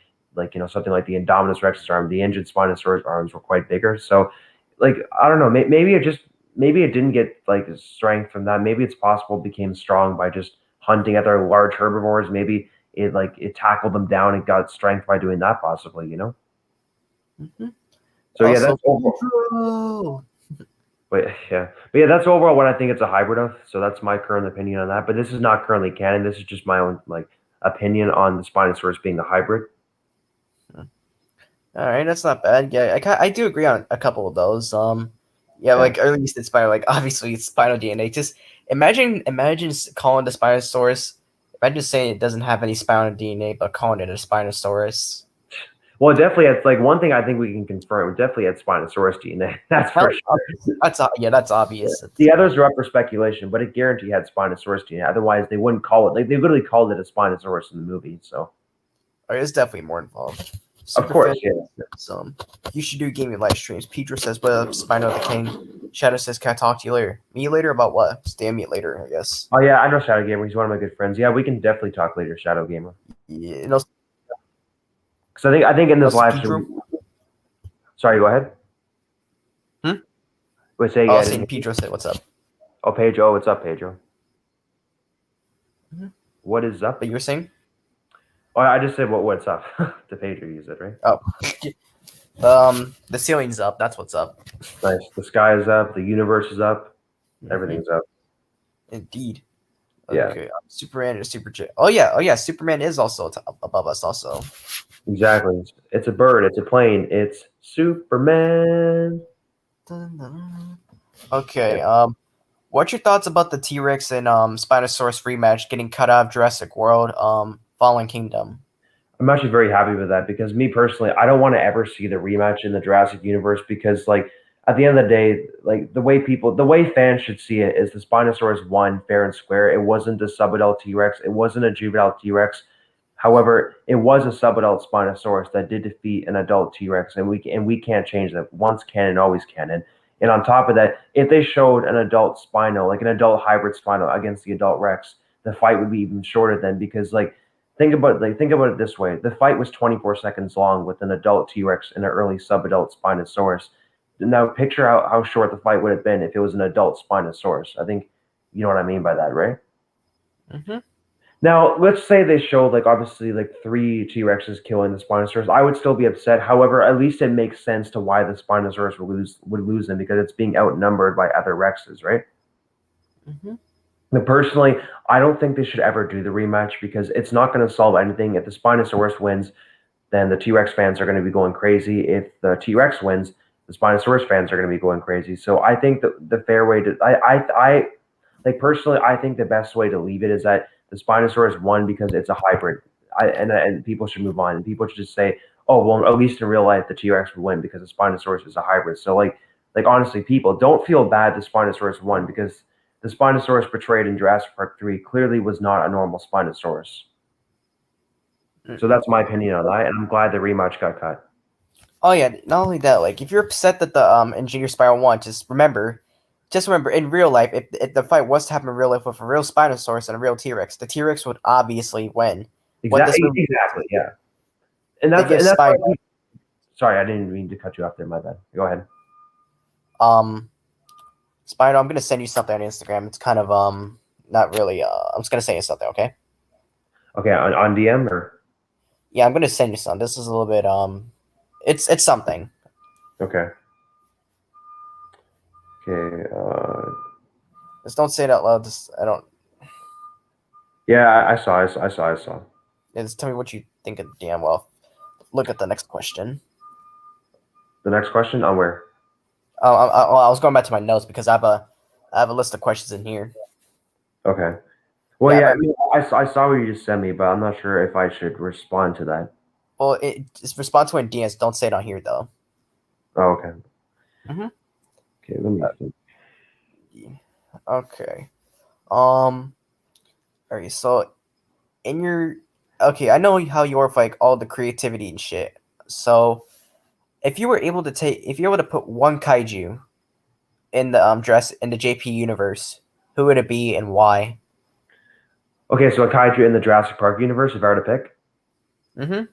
something like the Indominus Rex's arm. The injured Spinosaurus arms were quite bigger. So, like I don't know, maybe it didn't get like strength from that. Maybe it's possible it became strong by just hunting other large herbivores. Maybe it tackled them down and got strength by doing that, possibly.
Hmm.
So yeah,
Also,
that's overall.
Pedro.
But yeah, that's overall what I think it's a hybrid of. So that's my current opinion on that. But this is not currently canon. This is just my own opinion on the Spinosaurus being the hybrid.
All right, that's not bad. Yeah, I do agree on a couple of those. Yeah,
Yeah.
like early you said Spino, like obviously it's Spino DNA. Just imagine calling the Spinosaurus. Imagine saying it doesn't have any Spino DNA, but calling it a Spinosaurus.
Well, definitely, it's like one thing I think we can confirm. It definitely had Spinosaurus DNA. That's for
Hell,
sure.
yeah, that's
Yeah.
obvious.
The others are up for speculation, but it guaranteed had Spinosaurus DNA. Otherwise, they wouldn't call it like they literally called it a Spinosaurus in the movie. So,
It's definitely more involved.
of
Super fan.
course, yeah.
You should do gaming live streams. Pedro says, "What up, Spino the King?" Shadow says, "Can I talk to you later?" Me later about what? Stay on me later, I guess.
Oh yeah, I know Shadow Gamer. He's one of my good friends. Yeah, we can definitely talk later, Shadow Gamer.
Yeah, no,
Because I think in
no,
this live
Pedro.
stream. Sorry, go ahead.
Hmm?
Wait, say
Oh,
yeah.
Saint Pedro said, "What's up?"
Oh, Pedro, what's up, Pedro?
Mhm.
What is up?
But you were saying?
Oh, I just said what's up to Pedro. You said right.
Oh, the ceiling's up. That's what's up.
Nice. The sky is up. The universe is up.
Hmm.
Everything's up.
Indeed.
Yeah,
Okay, Superman or Super J. Oh yeah, Superman is also above us. Also,
exactly. It's a bird. It's a plane. It's Superman. Yeah.
okay. What's your thoughts about the T Rex and Spinosaurus rematch getting cut out of Jurassic World, Fallen Kingdom?
I'm actually very happy with that because me personally, I don't want to ever see the rematch in the Jurassic universe because like at the end of the day, like the way fans should see it is the Spinosaurus won fair and square. It wasn't a subadult T-Rex. It wasn't a juvenile T-Rex. However, it was a subadult Spinosaurus that did defeat an adult T-Rex, and we can't change that. Once canon, always canon. And on top of that, if they showed an adult Spino, like an adult hybrid Spino against the adult Rex, the fight would be even shorter then because think about it this way. The fight was 24 seconds long with an adult T-Rex and an early subadult Spinosaurus. Now picture how short the fight would have been if it was an adult Spinosaurus. I think you know what I mean by that, right?
Mm-hmm.
Now, let's say they showed like obviously like three T-Rexes killing the Spinosaurus. I would still be upset. However, at least it makes sense to why the Spinosaurus would lose them because it's being outnumbered by other Rexes, right?
Mm-hmm.
But personally, I don't think they should ever do the rematch because it's not going to solve anything. If the Spinosaurus wins, then the T Rex fans are going to be going crazy. If the T Rex wins, the Spinosaurus fans are going to be going crazy. So I think the fair way to I like personally, I think the best way to leave it is that the Spinosaurus won because it's a hybrid. And people should move on. And people should just say, oh well, at least in real life, the T Rex would win because the Spinosaurus is a hybrid. So like honestly, people don't feel bad the Spinosaurus won because the Spinosaurus portrayed in Jurassic Park 3 clearly was not a normal Spinosaurus. So that's my opinion on that, and I'm glad the rematch got cut.
Oh yeah, not only that, like if you're upset that the Engineer Spiral won, just remember in real life, if the fight was to happen in real life with a real Spinosaurus and a real T Rex, the T Rex would obviously win. What this
Exactly,
movie
exactly, yeah. And
they
that's
give
and that's why.
Spino
Sorry, I didn't mean to cut you off there. My bad. Go ahead.
um Spino, I'm gonna send you something on Instagram. It's kind of not really I'm just gonna send you something, okay?
Okay, on DM or
Yeah, I'm gonna send you something. This is a little bit it's something.
okay, okay.
Just don't say it out loud. Just I don't
Yeah, I saw.
just tell me what you think of damn well. Look at the next question.
The next question on where?
I was going back to my notes because I have a list of questions in here.
Okay. Well,
Yeah,
yeah. I mean, I saw what you just sent me, but I'm not sure if I should respond to that.
well, it's respond to in DMs. Don't say it on here though.
Oh, okay.
Mm-hmm.
Okay. Let me think.
Okay. Um. Alright. So in your okay, I know how you are with like all the creativity and shit. So if you were able to put one kaiju in the dress in the JP universe, who would it be and why?
Okay, so a kaiju in the Jurassic Park universe, if I were to pick.
Mm-hmm.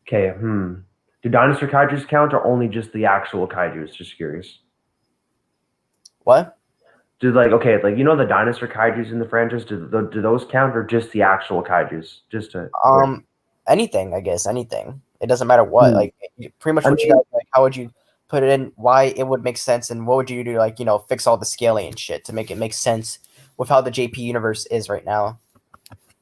Okay. Do dinosaur kaijus count or only just the actual kaijus? Just curious.
What?
Do like okay, like you know the dinosaur kaijus in the franchise? Do those count or just the actual kaijus? Just to clear.
Um, anything, I guess, anything. It doesn't matter what.
Hmm.
Like pretty much
I
what you
mean,
got. Like, how would you put it in? Why it would make sense, and what would you do? Like, fix all the scaling and shit to make it make sense with how the JP universe is right now.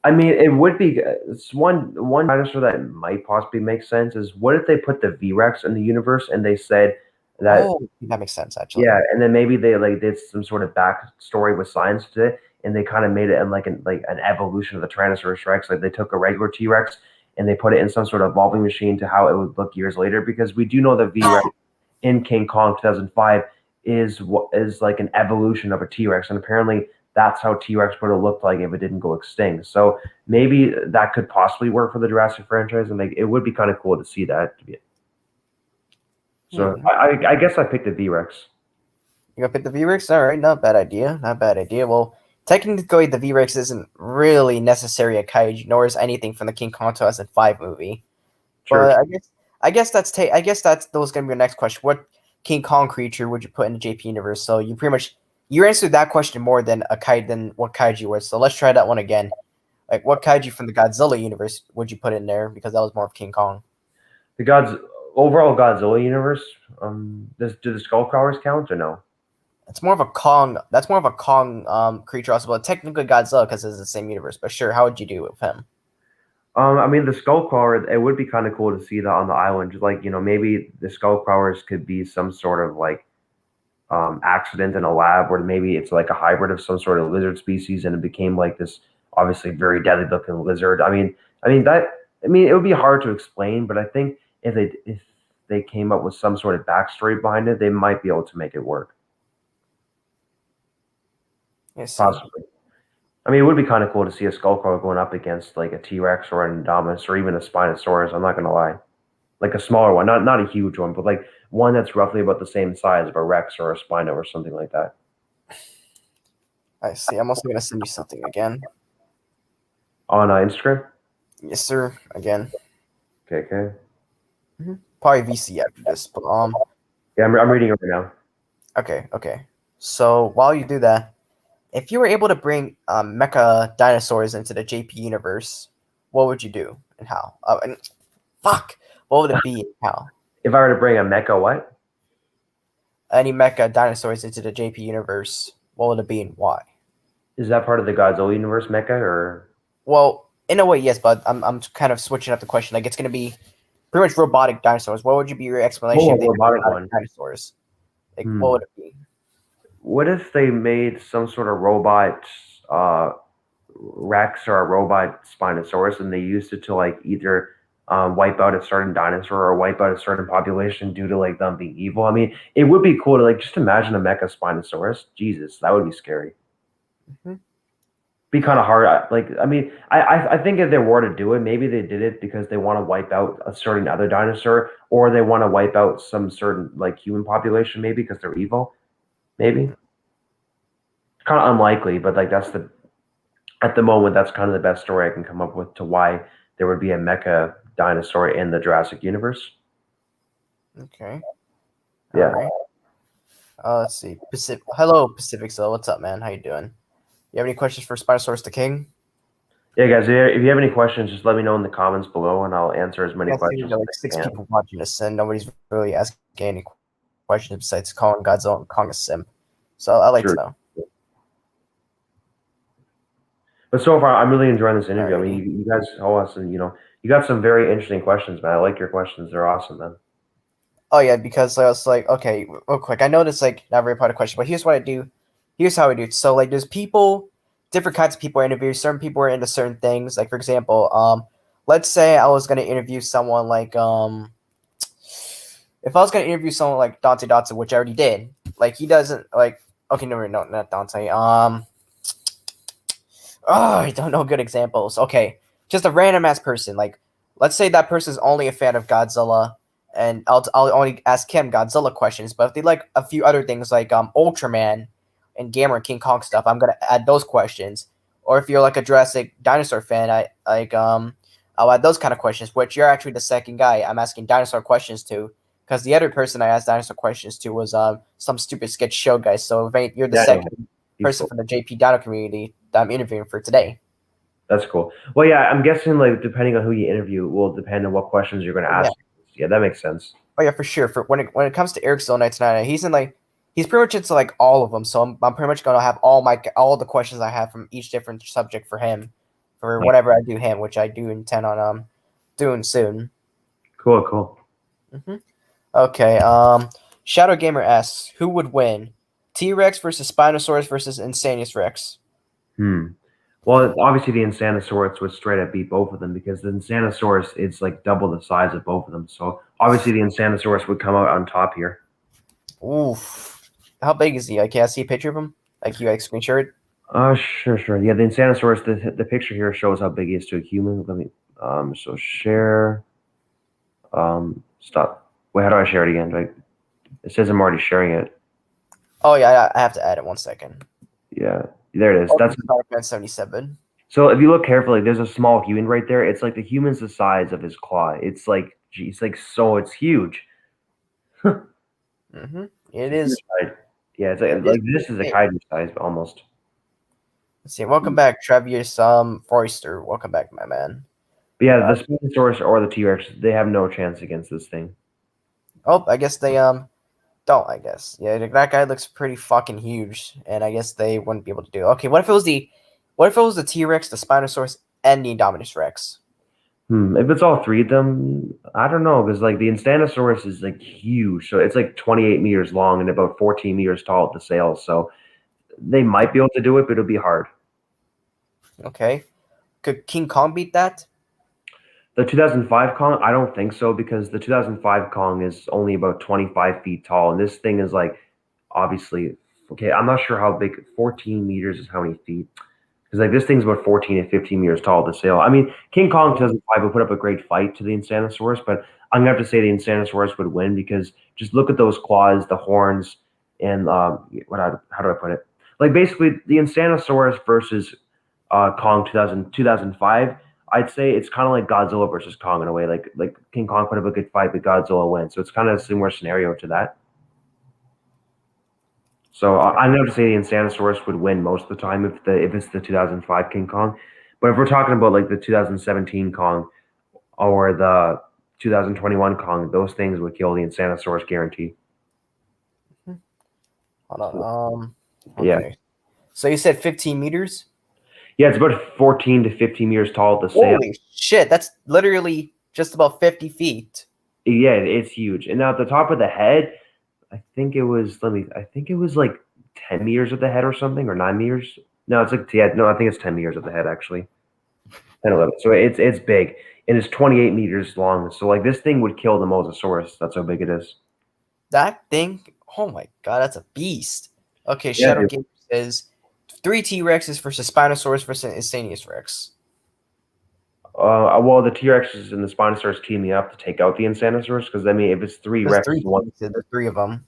it would be it's one dinosaur that might possibly make sense is what if they put the V Rex in the universe and they said that
Oh, that makes sense
yeah,
actually.
and then maybe they like did some sort of backstory with science to it, and they kind of made it in like an evolution of the Tyrannosaurus Rex. Like they took a regular T Rex and they put it in some sort of evolving machine to how it would look years later because we do know the V Rex in King Kong 2005 is what is like an evolution of a T-Rex, and apparently that's how T-Rex would have looked like if it didn't go extinct. So maybe that could possibly work for the Jurassic franchise, and like it would be kind of cool to see that. So
Hmm.
I guess I picked the V-Rex.
You gonna pick the V-Rex? All right, not bad idea. Not bad idea. Well, technically, the V-Rex isn't really necessary a kaiju, nor is anything from the King Kong 2005 movie.
Sure.
But I guess that's those gonna be your next question. What King Kong creature would you put in the JP universe? So you pretty much you answered that question more than than what kaiju was. So let's try that one again. Like what kaiju from the Godzilla universe would you put in there? Because that was more of King Kong.
The overall Godzilla universe. Do the skull crawlers count or no?
It's more of a Kong. That's more of a Kong creature also, but technically Godzilla because it's the same universe. But sure, how would you do it with him?
I mean, the skull crawler, it would be kind of cool to see that on the island. Just like, maybe the skull crawlers could be some sort of like accident in a lab, where maybe it's like a hybrid of some sort of lizard species, and it became like this obviously very deadly looking lizard. I mean, it would be hard to explain, but I think if they came up with some sort of backstory behind it, they might be able to make it work.
I see.
Possibly. I mean, it would be kind of cool to see a skullcrawler going up against like a T Rex or an Indominus or even a Spinosaurus. I'm not gonna lie, like a smaller one, not a huge one, but like one that's roughly about the same size of a Rex or a Spino or something like that.
I see. I'm also gonna send you something again.
On Instagram.
Yes, sir. Again.
Okay, okay.
Probably VC after this, but
Yeah, I'm reading it right now.
okay, okay. So while you do that, if you were able to bring mecha dinosaurs into the JP universe, what would you do and how? And fuck, what would it be and how?
If I were to bring a mecha, what
Any mecha dinosaurs into the JP universe, what would it be and why?
is that part of the Godzilla universe, mecha or?
Well, in a way, yes, but I'm kind of switching up the question. Like it's gonna be pretty much robotic dinosaurs. What would you be your
Oh,
explanation
a
if they had
robotic
robotic
one.
dinosaurs? Like what
Hmm.
would it be?
What if they made some sort of robot Rex or a robot Spinosaurus, and they used it to like either wipe out a certain dinosaur or wipe out a certain population due to like them being evil? I mean, it would be cool to like just imagine a mecha Spinosaurus. Jesus, that would be scary.
Mhm.
Be kind of hard. Like, I mean, I think if they were to do it, maybe they did it because they want to wipe out a certain other dinosaur, or they want to wipe out some certain like human population, maybe because they're evil. Maybe kind of unlikely, but like that's the at the moment that's kind of the best story I can come up with to why there would be a mecha dinosaur in the Jurassic universe.
Okay. All
Yeah,
right. Let's see. Pacific. Hello, Pacific. So, what's up, man? How you doing? You have any questions for Spinosaurus the King?
yeah, guys. If you have any questions, just let me know in the comments below, and I'll answer as many
I see we
questions
got
as
like six
I can.
people watching this, and nobody's really asking any questions besides calling Godzilla and Kong a simp. So, I like to
True.
know.
But so far, I'm really enjoying this interview. I mean,
Alrighty.
you guys all us, and you got some very interesting questions, man. I like your questions; they're awesome, man.
Oh yeah, because I was like, okay, real quick. I know this like not very part of the question, but here's what I do. Here's how I do it. So like, there's people, different kinds of people I interview. Certain people are into certain things. Like for example, let's say I was gonna interview someone like if I was gonna interview someone like Dante Dotson, which I already did. Like he doesn't like. Okay, no, no, not Dante. Oh, I don't know good examples. Okay, just a random ass person. Like, let's say that person's only a fan of Godzilla, and I'll only ask him Godzilla questions. But if they like a few other things like Ultraman and Gamma and King Kong stuff, I'm gonna add those questions. Or if you're like a Jurassic dinosaur fan, I like I'll add those kind of questions. Which you're actually the second guy I'm asking dinosaur questions to, because the other person I asked dinosaur questions to was some stupid sketch show guy. So you're the
Yeah, yeah,
second person
peaceful.
from the JP Dino community that I'm interviewing for today.
That's cool. Well, yeah, I'm guessing like depending on who you interview will depend on what questions you're going to
Oh yeah,
ask. Yeah, that makes sense.
oh yeah, for sure. For when it comes to Eric Still 1999, he's in like he's pretty much into like all of them. So I'm pretty much gonna have all the questions I have from each different subject for him, for
Nice.
whatever I do him, which I do intend on doing soon.
Cool, cool.
hmm Okay. Shadow Gamer asks, who would win, T Rex versus Spinosaurus versus Insanius Rex?
Hmm. Well, obviously the Insanosaurus would straight up beat both of them because the Insanosaurus is like double the size of both of them. So obviously the Insanosaurus would come out on top here.
Oof. How big is he? Like, can I see a picture of him? Like, you like screen share it?
Sure, sure. Yeah, the Insanosaurus. The picture here shows how big he is to a human. Let me so share. Stop. Wait, how do I share it again? It says I'm already sharing it.
Oh yeah, I have to add it 1 second.
Yeah, there it is.
Oh,
That's
Star Fan 77.
so. If you look carefully, there's a small human right there. It's like the human's the size of his claw. It's like, geez, like so. It's huge.
It
Huge
is.
size. Yeah, it's
It is
like this is a
big.
kaiju size almost.
Let's see. Welcome back, Travis Forrester. Welcome back, my man.
But yeah,
Uh,
the Spinosaurus or the T Rex, they have no chance against this thing.
oh, I guess they don't, I guess. Yeah, that guy looks pretty fucking huge, and I guess they wouldn't be able to do it. Okay, what if it was the T-Rex, the Spinosaurus, and the Indominus Rex?
If it's all three of them, I don't know because like the Instanosaurus is like huge, so it's like 28 meters long and about 14 meters tall at the sail. So they might be able to do it, but it'll be hard.
Okay. Could King Kong beat that?
The 2005 Kong, I don't think so because the 2005 Kong is only about 25 feet tall, and this thing is like obviously okay. I'm not sure how big. 14 meters is how many feet? Because like this thing's about 14 to 15 meters tall to sail. I mean, King Kong 2005 would put up a great fight to the Instanosaurus, but I'm gonna have to say the Instanosaurus would win because just look at those claws, the horns, and how do I put it? Like basically the Instanosaurus versus Kong 2005. I'd say it's kind of like Godzilla versus Kong in a way. Like King Kong put up a good fight, but Godzilla wins. So it's kind of a similar scenario to that. So I'm going to say the Insanosaurus would win most of the time if it's the 2005 King Kong. But if we're talking about like the 2017 Kong or the 2021 Kong, those things would kill the Insanosaurus guarantee.
Hold on.
Yeah.
Okay. So you said 15 meters?
Yeah, it's about 14 to 15 meters tall at the sail.
Holy shit, that's literally just about 50 feet.
Yeah, it's huge. And now at the top of the head, I think it was like 10 meters at the head or something, or 9 meters. No, it's like, yeah, no, I think it's 10 meters at the head actually. 10, 11. So it's big. And it's 28 meters long. So like this thing would kill the Mosasaurus. That's how big it is.
That thing, oh my god, that's a beast. Okay,
Yeah,
Shadow
dude.
Game says 3 T-Rexes versus Spinosaurus versus Insanius Rex.
Well, the T-Rexes and the Spinosaurus teaming up to take out the Insanosaurus because I mean, if it's three
There's
Rexes
three
and one,
there's three of them.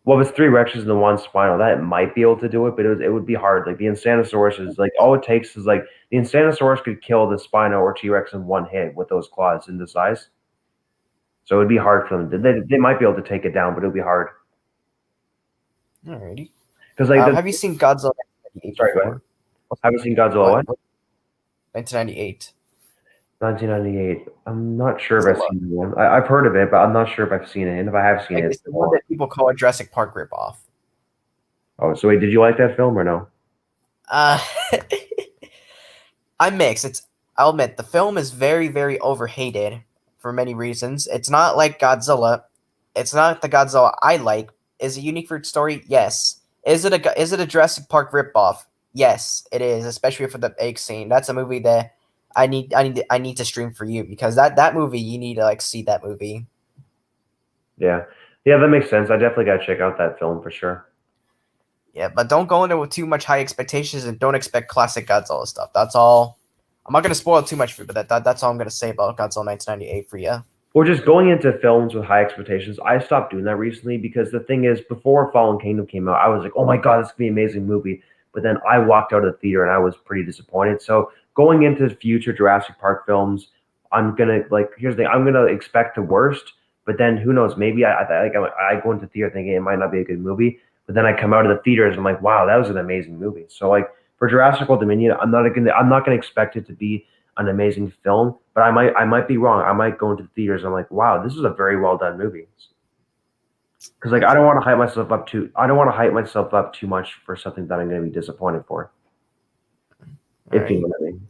well, if it's three Rexes and one Spino, that might be able to do it, but it would be hard. Like the Insanosaurus is like all it takes is like the Insanosaurus could kill the Spino or T-Rex in one hit with those claws in the size. So it'd be hard for them. They might be able to take it down, but it'll be hard
Alrighty.
because like
Have you seen Godzilla 1998
sorry, go ahead.
before?
Haven't seen Godzilla what?
1998.
1998. I'm not sure
It's a
if I've
lot.
seen the one. I've heard of it, but I'm not sure if I've seen it. And if I have seen
Like,
it, it's
it's the
been a
one
while.
that people call a Jurassic Park ripoff.
Oh, so wait, did you like that film or no?
Uh, I'm mixed. I'll admit the film is very, very overhated for many reasons. It's not like Godzilla. It's not the Godzilla I like. Is it unique for its story? Yes. Is it a Jurassic Park ripoff? Yes, it is. Especially for the egg scene. That's a movie that I need to stream for you because that movie you need to like see that movie.
Yeah. Yeah, that makes sense. I definitely got to check out that film for sure.
Yeah, but don't go in there with too much high expectations and don't expect classic Godzilla stuff. That's all. I'm not gonna spoil too much for you, but that's all I'm gonna say about Godzilla 1998 for you.
Or just going into films with high expectations. I stopped doing that recently because the thing is, before Fallen Kingdom came out, I was like, oh my God, this could be an amazing movie. But then I walked out of the theater and I was pretty disappointed. So going into future Jurassic Park films, I'm gonna like here's the thing, I'm gonna expect the worst, but then who knows? Maybe I go into the theater thinking it might not be a good movie, but then I come out of the theaters and I'm like, wow, that was an amazing movie. So like for Jurassic World Dominion, I'm not gonna expect it to be an amazing film, but I might be wrong. I might go into the theaters and I'm like, wow, this is a very well done movie. Because like I don't want to hype myself up too much for something that I'm going to be disappointed for.
All
If you
right,
know what I mean.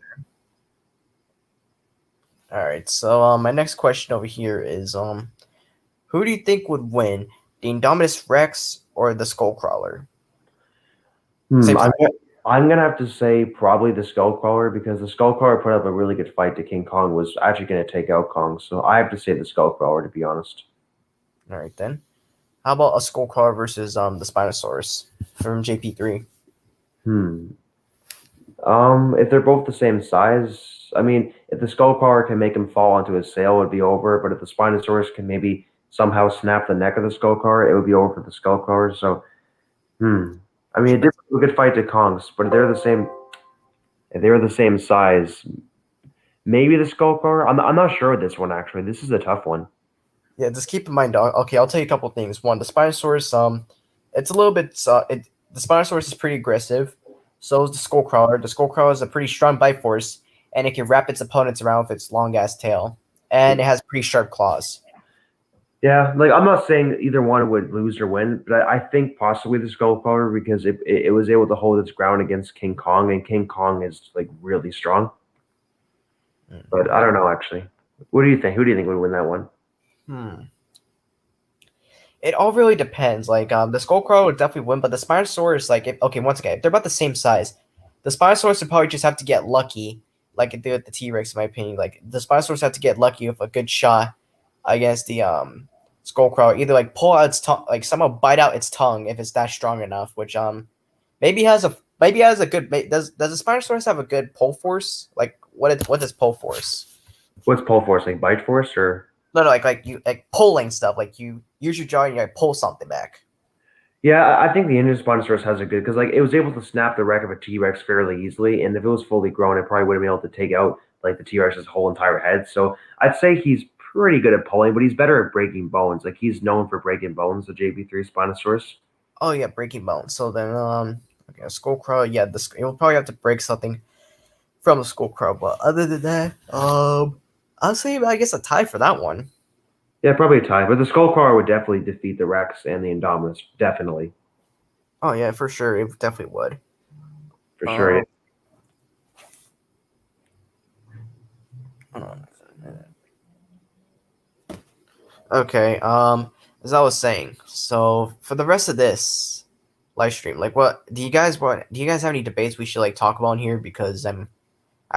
all right. So my next question over here is who do you think would win, the Indominus Rex or the Skullcrawler?
Hmm,
Same
I'm
time.
gonna, I'm gonna have to say probably the Skullcrawler because the Skullcrawler put up a really good fight to King Kong was actually going to take out Kong. So I have to say the Skullcrawler to be honest.
All right then. How about a Skullcrawler versus the Spinosaurus from JP3?
Hmm. If they're both the same size, I mean, if the Skullcrawler can make him fall onto his sail, it would be over. But if the Spinosaurus can maybe somehow snap the neck of the Skullcrawler, it would be over for the Skullcrawler. So, I mean, it did a good fight to Kongs, but if they're the same size, maybe the Skullcrawler. I'm not sure with this one actually. This is a tough one.
Yeah, just keep in mind. Okay, I'll tell you a couple things. One, the Spinosaurus, it's a little bit. The Spinosaurus is pretty aggressive. So is the Skullcrawler. The Skullcrawler is a pretty strong bite force, and it can wrap its opponents around with its long ass tail, and it has pretty sharp claws.
Yeah, like I'm not saying either one would lose or win, but I think possibly the Skull Crawler because it was able to hold its ground against King Kong, and King Kong is like really strong. But I
Yeah.
don't know actually. What do you think? Who do you think would win that one?
Hmm. It all really depends. Like the Skullcrow would definitely win, but the Spinosaurus, like, if, okay, once again, if they're about the same size, the Spinosaurus would probably just have to get lucky, like it did with the T Rex, in my opinion. Like the Spinosaurus have to get lucky with a good shot against the Skullcrow. Either like pull out its tongue, like somehow bite out its tongue if it's that strong enough. Which maybe has a good does the Spinosaurus have a good pull force? Like what is pull force?
What's pole force? Like bite force or?
No, like you like pulling stuff. Like you use your jaw and you like pull something back.
Yeah, I think the Indian Spinosaurus has a good because like it was able to snap the wreck of a T Rex fairly easily, and if it was fully grown, it probably would have been able to take out like the T Rex's whole entire head. So I'd say he's pretty good at pulling, but he's better at breaking bones. Like he's known for breaking bones, the JB3 Spinosaurus.
Oh yeah, breaking bones. So then okay, a Skullcrow, yeah, you'll probably have to break something from the Skullcrow, but other than that, I'll say I guess a tie for that one.
Yeah, probably a tie, but the Skullcrawler would definitely defeat the Rex and the Indominus, definitely
Oh yeah, for sure, it definitely would.
for sure.
Um, okay, as I was saying, so for the rest of this live stream, like, what do you guys want? Do you guys have any debates we should like talk about in here? Because I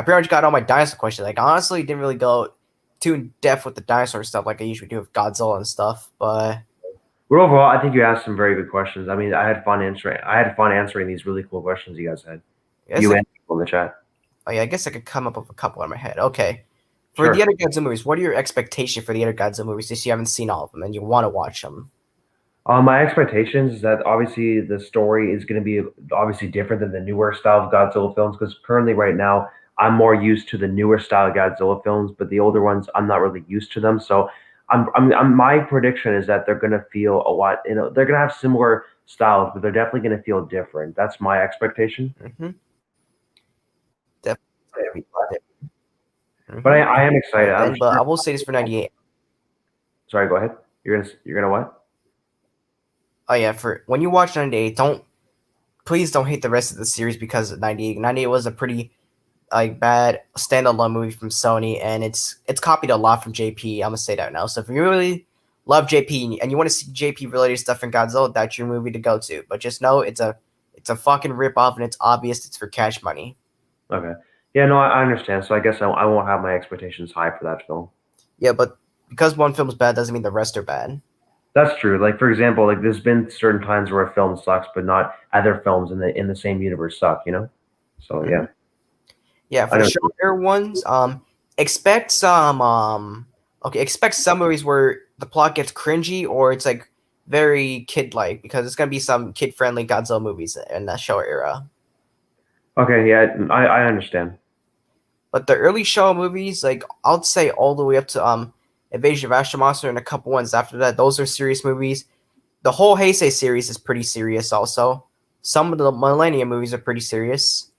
pretty much got all my dinosaur questions. Like, honestly, didn't really go too in depth with the dinosaur stuff like I usually do with Godzilla and stuff. But
But overall, I think you asked some very good questions. I mean, I had fun answering. I had fun answering these really cool questions you guys had.
I guess
You and people in the chat.
oh yeah, I guess I could come up with a couple in my head. Okay, for the
Sure.
other Godzilla movies, what are your expectations for the other Godzilla movies? If you haven't seen all of them and you want to watch them,
My expectations is that obviously the story is going to be obviously different than the newer style of Godzilla films because currently right now I'm more used to the newer style Godzilla films, but the older ones I'm not really used to them. So my prediction is that they're going to feel a lot. You know, they're going to have similar styles, but they're definitely going to feel different. That's my expectation.
mm-hmm. Definitely.
But
Mm-hmm.
I am
All
excited.
right
I'm
then, but
sure.
I will say this for 98.
Sorry, go ahead. You're gonna what?
Oh yeah, for when you watch 98, please don't hate the rest of the series because of 98. 98 was a pretty like bad standalone movie from Sony, and it's copied a lot from JP. I'm gonna say that now. So if you really love JP and you want to see JP related stuff in Godzilla, that's your movie to go to. But just know it's a fucking rip off, and it's obvious it's for cash money.
Okay. Yeah, no, I understand. So I guess I won't have my expectations high for that film.
Yeah, but because one film's bad doesn't mean the rest are bad.
That's true. Like for example, like there's been certain times where a film sucks, but not other films in the same universe suck. You know. So
Mm-hmm.
yeah,
Yeah,
I
for the
know.
shorter ones, expect some okay, expect some movies where the plot gets cringy or it's like very kid like because it's gonna be some kid friendly Godzilla movies in that Showa era.
Okay, yeah, I understand.
But the early Showa movies, like I'll say all the way up to Invasion of Astro Monster and a couple ones after that, those are serious movies. The whole Heisei series is pretty serious also. Some of the Millennium movies are pretty serious.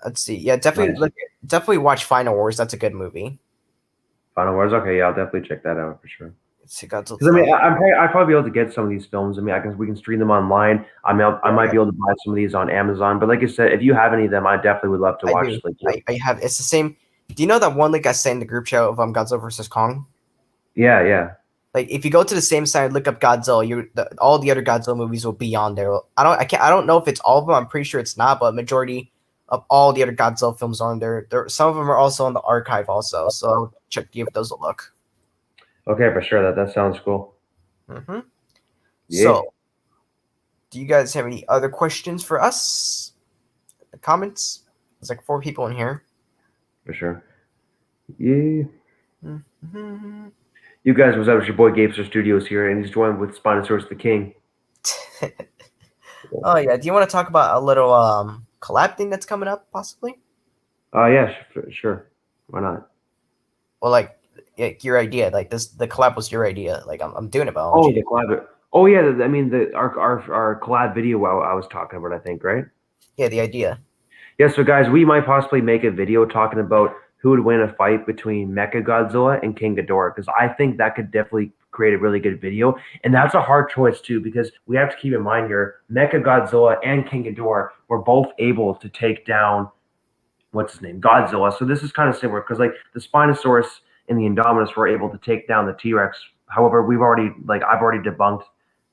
Let's see. Yeah,
Nice.
definitely watch Final Wars. That's a good movie.
Final Wars. Okay, yeah, I'll definitely check that out for sure.
Let's see, Godzilla
Because I mean,
2000.
I'd probably be able to get some of these films. I mean, I guess we can stream them online. I might be able to buy some of these on Amazon. But like I said, if you have any of them, I definitely would love to
I
watch.
do.
Like,
I have. It's the same. Do you know that one link I sent in the group chat of Godzilla versus Kong?
yeah, yeah.
Like, if you go to the same site, look up Godzilla. All the other Godzilla movies will be on there. I don't know if it's all of them. I'm pretty sure it's not, but majority of all the other Godzilla films are on there. Some of them are also on the archive, also. So check, give those a look.
Okay, for sure. That sounds cool.
Mm-hmm.
Yeah,
So, do you guys have any other questions for us? The comments. There's like 4 people in here.
for sure. Yeah.
Mm-hmm.
You guys, what's up? It's your boy Gapester Studios here, and he's joined with Spinosaurus the King.
Oh yeah. Do you want to talk about a little collab thing that's coming up, possibly?
Yeah, sure. Why not?
Well, like your idea, like the collab was your idea. Like I'm doing it, but I want
Oh,
you
the
to.
collab. Oh, yeah. I mean, the our collab video I was talking about, I think, right?
Yeah, the idea.
Yeah. So, guys, we might possibly make a video talking about who would win a fight between Mecha Godzilla and King Ghidorah, because I think that could definitely create a really good video. And that's a hard choice too, because we have to keep in mind here, Mecha Godzilla and King Ghidorah were both able to take down what's his name, Godzilla. So this is kind of similar because like the Spinosaurus and the Indominus were able to take down the T Rex. However, I've already debunked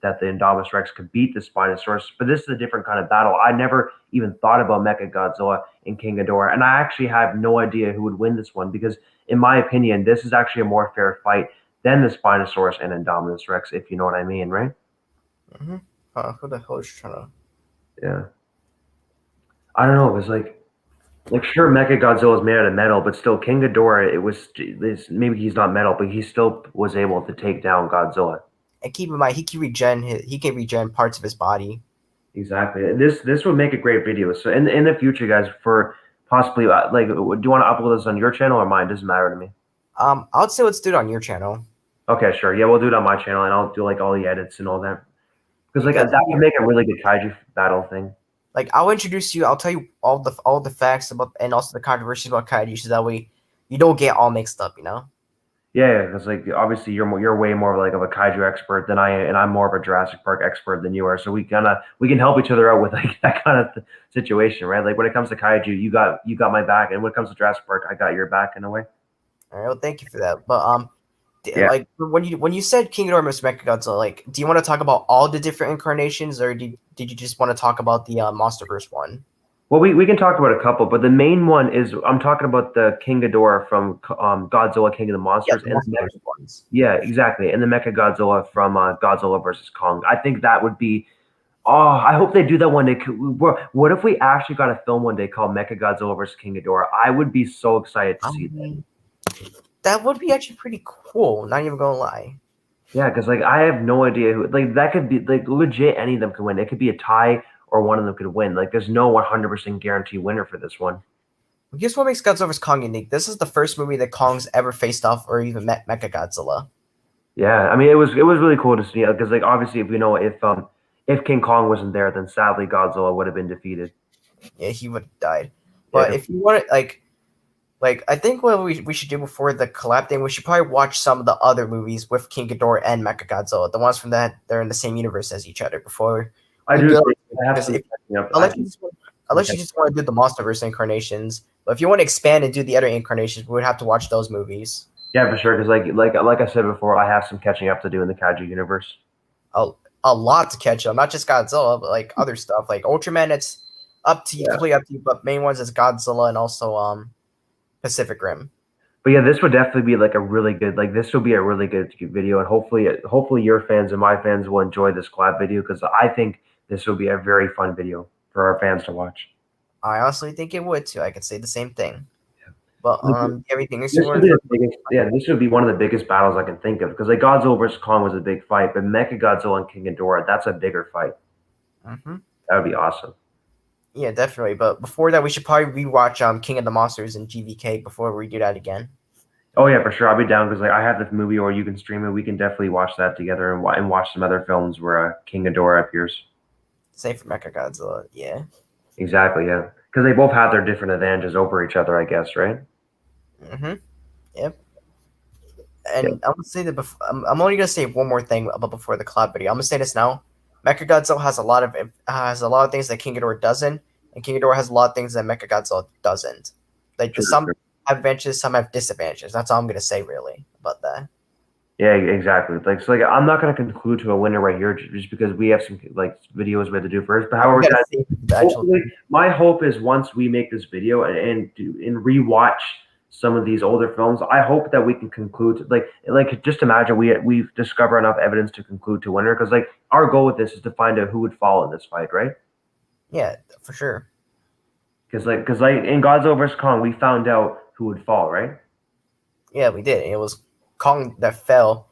that the Indominus Rex could beat the Spinosaurus, but this is a different kind of battle. I never even thought about Mecha Godzilla and King Ghidorah, and I actually have no idea who would win this one because, in my opinion, this is actually a more fair fight than the Spinosaurus and Indominus Rex, if you know what I mean, right?
Mm-hmm. Who the hell is trying to?
Yeah, I don't know. It was like sure, Mecha Godzilla is made out of metal, but still, King Ghidorah. It was this. Maybe he's not metal, but he still was able to take down Godzilla.
And keep in mind, he can regen parts of his body.
Exactly. This would make a great video. So in the future, guys, for possibly like, do you want to upload this on your channel or mine? Doesn't matter to me.
I would say let's do it on your channel.
Okay, sure. Yeah, we'll do it on my channel, and I'll do like all the edits and all that. Because like that would make a really good kaiju battle thing.
Like I'll introduce you. I'll tell you all the facts about and also the controversies about kaiju, so that way you don't get all mixed up. You know.
Yeah, because like obviously you're way more like of a kaiju expert than I am, and I'm more of a Jurassic Park expert than you are. So we can help each other out with like that kind of situation, right? Like when it comes to kaiju, you got my back, and when it comes to Jurassic Park, I got your back in a way.
All right. Well, thank you for that. But
Yeah.
like when you said King Ghidorah vs Mechagodzilla, like, do you want to talk about all the different incarnations, or did you just want to talk about the MonsterVerse one?
Well, we can talk about a couple, but the main one is I'm talking about the King Ghidorah from Godzilla King of the Monsters.
Yeah, the MonsterVerse ones.
Yeah, exactly. And the Mecha Godzilla from Godzilla versus Kong. I think that would be. Oh, I hope they do that one day. What if we actually got a film one day called Mecha Godzilla versus King Ghidorah? I would be so excited to see that.
That would be actually pretty cool. Not even gonna lie.
Yeah, because like I have no idea who like that could be like legit. Any of them could win. It could be a tie or one of them could win. Like there's no 100% guarantee winner for this one.
Guess what makes Godzilla vs Kong unique? This is the first movie that Kong's ever faced off or even met Mechagodzilla.
Yeah, I mean it was really cool to see because like obviously if King Kong wasn't there, then sadly Godzilla would have been defeated.
Yeah, he would have died. But if you want it, like I think what we should do before the collab thing, we should probably watch some of the other movies with King Ghidorah and Mechagodzilla, the ones from that they're in the same universe as each other before.
I do.
Unless you just want to do the MonsterVerse incarnations, but if you want to expand and do the other incarnations, we would have to watch those movies.
Yeah, for sure. Because like I said before, I have some catching up to do in the kaiju universe.
A lot to catch up, not just Godzilla, but like other stuff like Ultraman. It's up to you, completely up to you. But main ones is Godzilla and also Pacific Rim.
But yeah, this would definitely be like a really good this will be a really good video, and hopefully your fans and my fans will enjoy this collab video because I think this will be a very fun video for our fans to watch.
I honestly think it would too. I could say the same thing. Yeah. But everything is
this would be one of the biggest battles I can think of because like Godzilla versus Kong was a big fight, but Mecha Godzilla and King Ghidorah, that's a bigger fight.
Mm-hmm.
That would be awesome.
Yeah, definitely. But before that, we should probably rewatch King of the Monsters and GVK before we do that again.
Oh yeah, for sure. I'll be down because like I have the movie, or you can stream it. We can definitely watch that together and watch some other films where King Ghidorah appears.
Same for Mechagodzilla, yeah.
Exactly, yeah. Because they both have their different advantages over each other, I guess, right?
Mm-hmm. Yep. And I'm gonna say that I'm only gonna say one more thing about before the collab video. I'm gonna say this now. Mechagodzilla has a lot of things that King Ghidorah doesn't, and King Ghidorah has a lot of things that Mechagodzilla doesn't. Like some have advantages, some have disadvantages. That's all I'm gonna say really about that.
Yeah, exactly. So I'm not going to conclude to a winner right here just because we have some videos we have to do first. But however, my hope is once we make this video and rewatch some of these older films, I hope that we can conclude just imagine we've discovered enough evidence to conclude to winner because our goal with this is to find out who would fall in this fight, right?
Yeah, for sure.
Because in Godzilla vs Kong, we found out who would fall, right?
Yeah, we did. It was Kong that fell.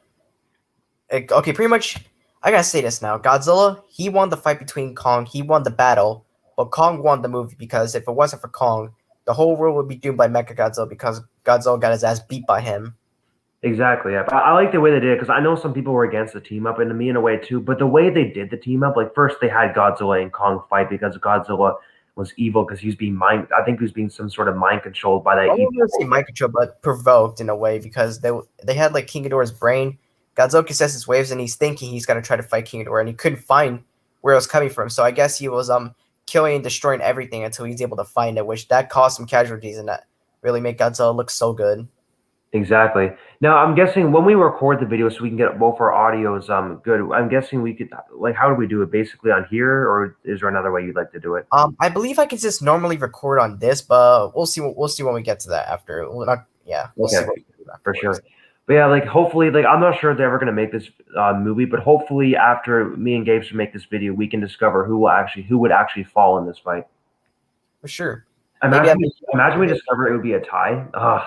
Okay, pretty much. I gotta say this now. Godzilla, he won the fight between Kong. He won the battle, but Kong won the movie because if it wasn't for Kong, the whole world would be doomed by Mechagodzilla because Godzilla got his ass beat by him.
Exactly. Yeah, but I like the way they did it because I know some people were against the team up, and me in a way too. But the way they did the team up, first they had Godzilla and Kong fight because Godzilla was evil because he was being I think he was being some sort of mind controlled by that.
I wouldn't say mind controlled, but provoked in a way because they had King Ghidorah's brain, Godzilla can sense his waves, and he's thinking he's gonna try to fight King Ghidorah, and he couldn't find where it was coming from. So I guess he was killing and destroying everything until he's able to find it, which that caused some casualties, and that really made Godzilla look so good.
Exactly. Now, I'm guessing when we record the video so we can get both our audios good, I'm guessing we could like how do we do it? Basically on here, or is there another way you'd like to do it?
I believe I can just normally record on this, but we'll see. We'll see when we get to that after. We'll see
Okay,
what we do
for
afterwards.
sure. But yeah, like hopefully, like I'm not sure if they're ever gonna make this movie, but hopefully after me and Gabe should make this video, we can discover who would actually fall in this fight.
For sure. Maybe
Imagine, imagine we discover it would be a tie. Ugh,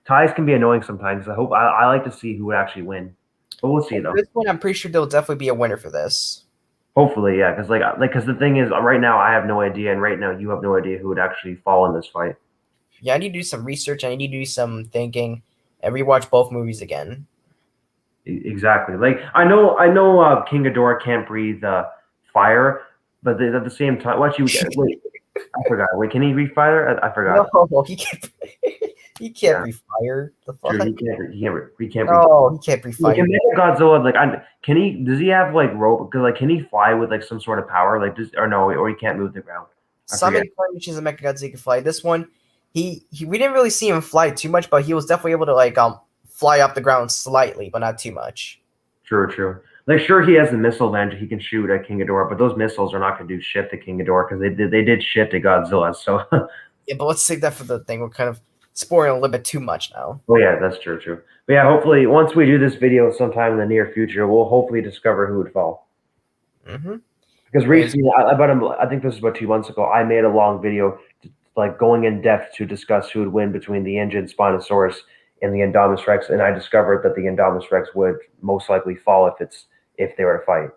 ties can be annoying sometimes. I like to see who would actually win, but we'll see
at
though.
this point, I'm pretty sure there'll definitely be a winner for this.
Hopefully, yeah, because because the thing is, right now I have no idea, and right now you have no idea who would actually fall in this fight.
Yeah, I need to do some research. I need to do some thinking and rewatch both movies again.
Exactly. Like I know, King Ghidorah can't breathe fire, but at the same time, what you wait? I forgot. Wait, can he breathe fire? I forgot.
No, he can't. He can't
Yeah,
breathe fire. The
true.
fuck?
He can't breathe.
No, he can't breathe
Like,
fire.
can Godzilla like can he? Does he have like rope? Cause like can he fly with like some sort of power? Like does or no? Or he can't move the ground. I
Some
forget.
incarnations of Mechagodzilla can fly. This one, he we didn't really see him fly too much, but he was definitely able to fly off the ground slightly, but not too much.
True, true. Like sure, he has the missile launcher he can shoot at King Ghidorah, but those missiles are not going to do shit to King Ghidorah because they did shit to Godzilla. So
Yeah, but let's save that for the thing. We're kind of spoiling a little bit too much now.
oh yeah, that's true, true. But yeah, hopefully once we do this video sometime in the near future, we'll hopefully discover who would fall.
Mm-hmm.
Because recently, I think this was about 2 months ago, I made a long video like going in depth to discuss who would win between the injured Spinosaurus and the Indominus Rex, and I discovered that the Indominus Rex would most likely fall if they were to fight.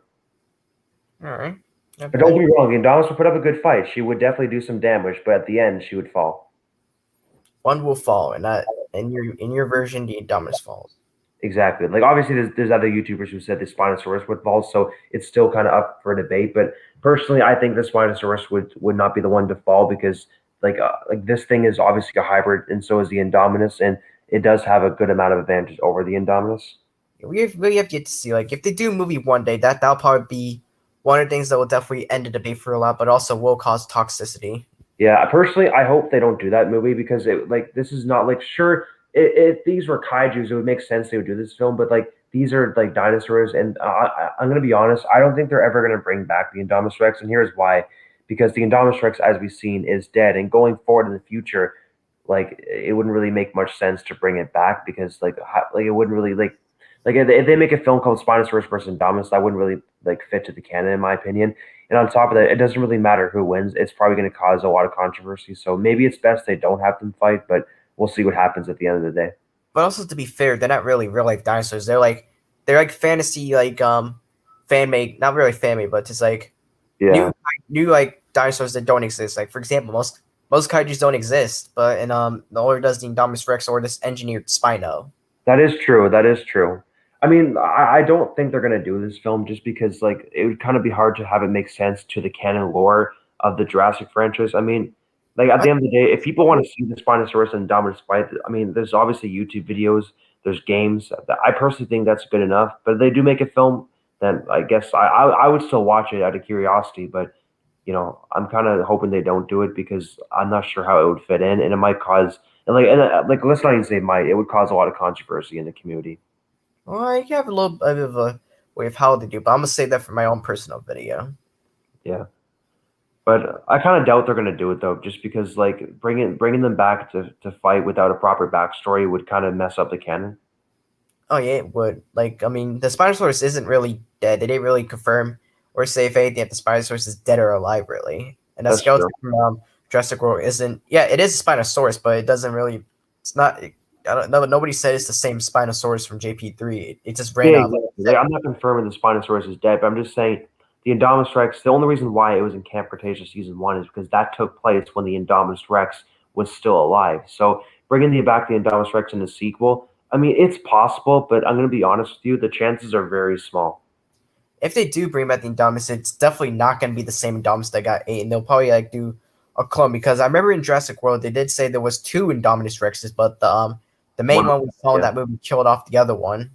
All right.
But don't get me wrong, the Indominus would put up a good fight. She would definitely do some damage, but at the end, she would fall.
One will fall, and that in your version, the Indominus falls.
Exactly. Like obviously, there's other YouTubers who said the Spinosaurus would fall, so it's still kind of up for debate. But personally, I think the Spinosaurus would not be the one to fall because like this thing is obviously a hybrid, and so is the Indominus, and it does have a good amount of advantage over the Indominus.
We have yet to see if they do a movie one day, that'll probably be one of the things that will definitely end the debate for a lot, but also will cause toxicity.
Yeah, personally, I hope they don't do that movie because this is not like sure if these were kaiju's, it would make sense they would do this film, but like these are like dinosaurs, and I'm gonna be honest, I don't think they're ever gonna bring back the Indominus Rex, and here's why: because the Indominus Rex, as we've seen, is dead, and going forward in the future, like it wouldn't really make much sense to bring it back because like it wouldn't really like if they make a film called Spinosaurus versus Indominus, that wouldn't really like fit to the canon in my opinion. And on top of that, it doesn't really matter who wins. It's probably going to cause a lot of controversy. So maybe it's best they don't have them fight, but we'll see what happens at the end of the day.
But also, to be fair, they're not really real life dinosaurs. They're like fantasy fan made, not really fan made, but just like
Yeah,
new like dinosaurs that don't exist. Like for example, most kaiju's don't exist, but in the order does the Indominus Rex or this engineered Spino.
that is true. That is true. I mean, I don't think they're going to do this film just because like it would kind of be hard to have it make sense to the canon lore of the Jurassic franchise. I mean, like at the end of the day, if people want to see the Spinosaurus and Indominus fight, I mean, there's obviously YouTube videos, there's games. I personally think that's good enough. But if they do make a film, then I guess I would still watch it out of curiosity. But I'm kind of hoping they don't do it because I'm not sure how it would fit in, and it might cause and let's not even say might. It would cause a lot of controversy in the community.
Well, I have a little bit of a way of how they do, but I'm gonna save that for my own personal video.
Yeah. But I kind of doubt they're going to do it though, just because like bringing them back to fight without a proper backstory would kind of mess up the canon.
Oh yeah, it would. Like, I mean, the Spinosaurus isn't really dead. They didn't really confirm or say if anything if the Spinosaurus is dead or alive, really. And that
That's
skeleton
true.
from Jurassic World isn't. Yeah, it is a Spinosaurus, but it doesn't really. It's not. I don't know. Nobody said it's the same Spinosaurus from JP3. It just ran
Yeah,
out.
exactly. Like, I'm not confirming the Spinosaurus is dead, but I'm just saying the Indominus Rex. The only reason why it was in Camp Cretaceous season 1 is because that took place when the Indominus Rex was still alive. So bringing back the Indominus Rex in the sequel, I mean, it's possible, but I'm going to be honest with you, the chances are very small.
If they do bring back the Indominus, it's definitely not going to be the same Indominus that got ate, and they'll probably do a clone because I remember in Jurassic World they did say there was two Indominus Rexes, but the main one we saw in
Yeah.
that movie killed off the other one.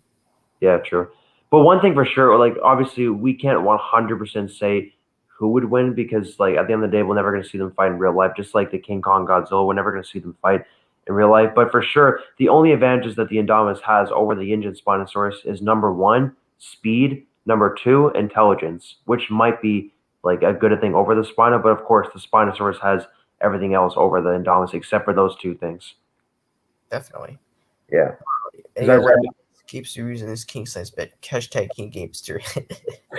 Yeah, true. But one thing for sure, like obviously we can't 100% say who would win because like at the end of the day, we're never going to see them fight in real life. Just like the King Kong Godzilla, we're never going to see them fight in real life. But for sure, the only advantages that the Indominus has over the Injun Spinosaurus is number one, speed, number two, intelligence, which might be like a good thing over the Spino. But of course, the Spinosaurus has everything else over the Indominus except for those two things.
Definitely.
Yeah,
And
because
you're
as
aware keeps using this king size bit. Hashtag King Gamester.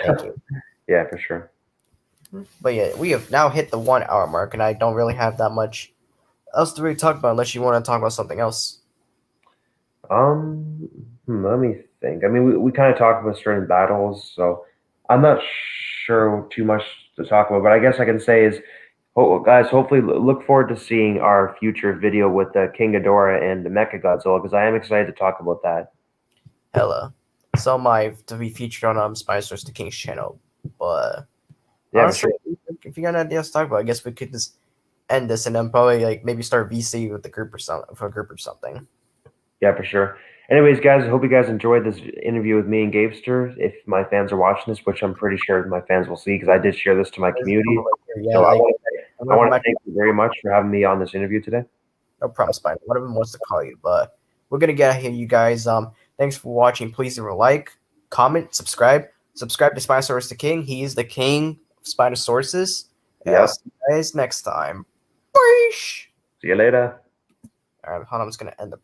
Thank you.
yeah, for sure.
But yeah, we have now hit the 1 hour mark, and I don't really have that much else to really talk about unless you want to talk about something else.
Let me think. I mean, we kind of talked about certain battles, so I'm not sure too much to talk about. But I guess I can say is, guys, hopefully look forward to seeing our future video with the King Ghidorah and the Mecha Godzilla because I am excited to talk about that.
Hella. So my to be featured on Spicers the King's channel. But
Yeah, for
honestly,
sure.
if you got an idea to talk about, I guess we could just end this and then probably like maybe start VC with the group or something for a group or something.
Yeah, for sure. Anyways, guys, I hope you guys enjoyed this interview with me and Gabester. If my fans are watching this, which I'm pretty sure my fans will see because I did share this to my community.
Yeah,
So
like
I
one of
want
them
to thank you very much for having me on this interview today.
no problem, Spider. One of them wants to call you, but we're gonna get out here, you guys. Thanks for watching. Please leave a like, comment, subscribe. Subscribe to Spinosaurus the King. He is the king of Spinosauruses. And I'll
Yep.
see you guys next time. Bye.
See you later.
All right, hold on. I'm just gonna end the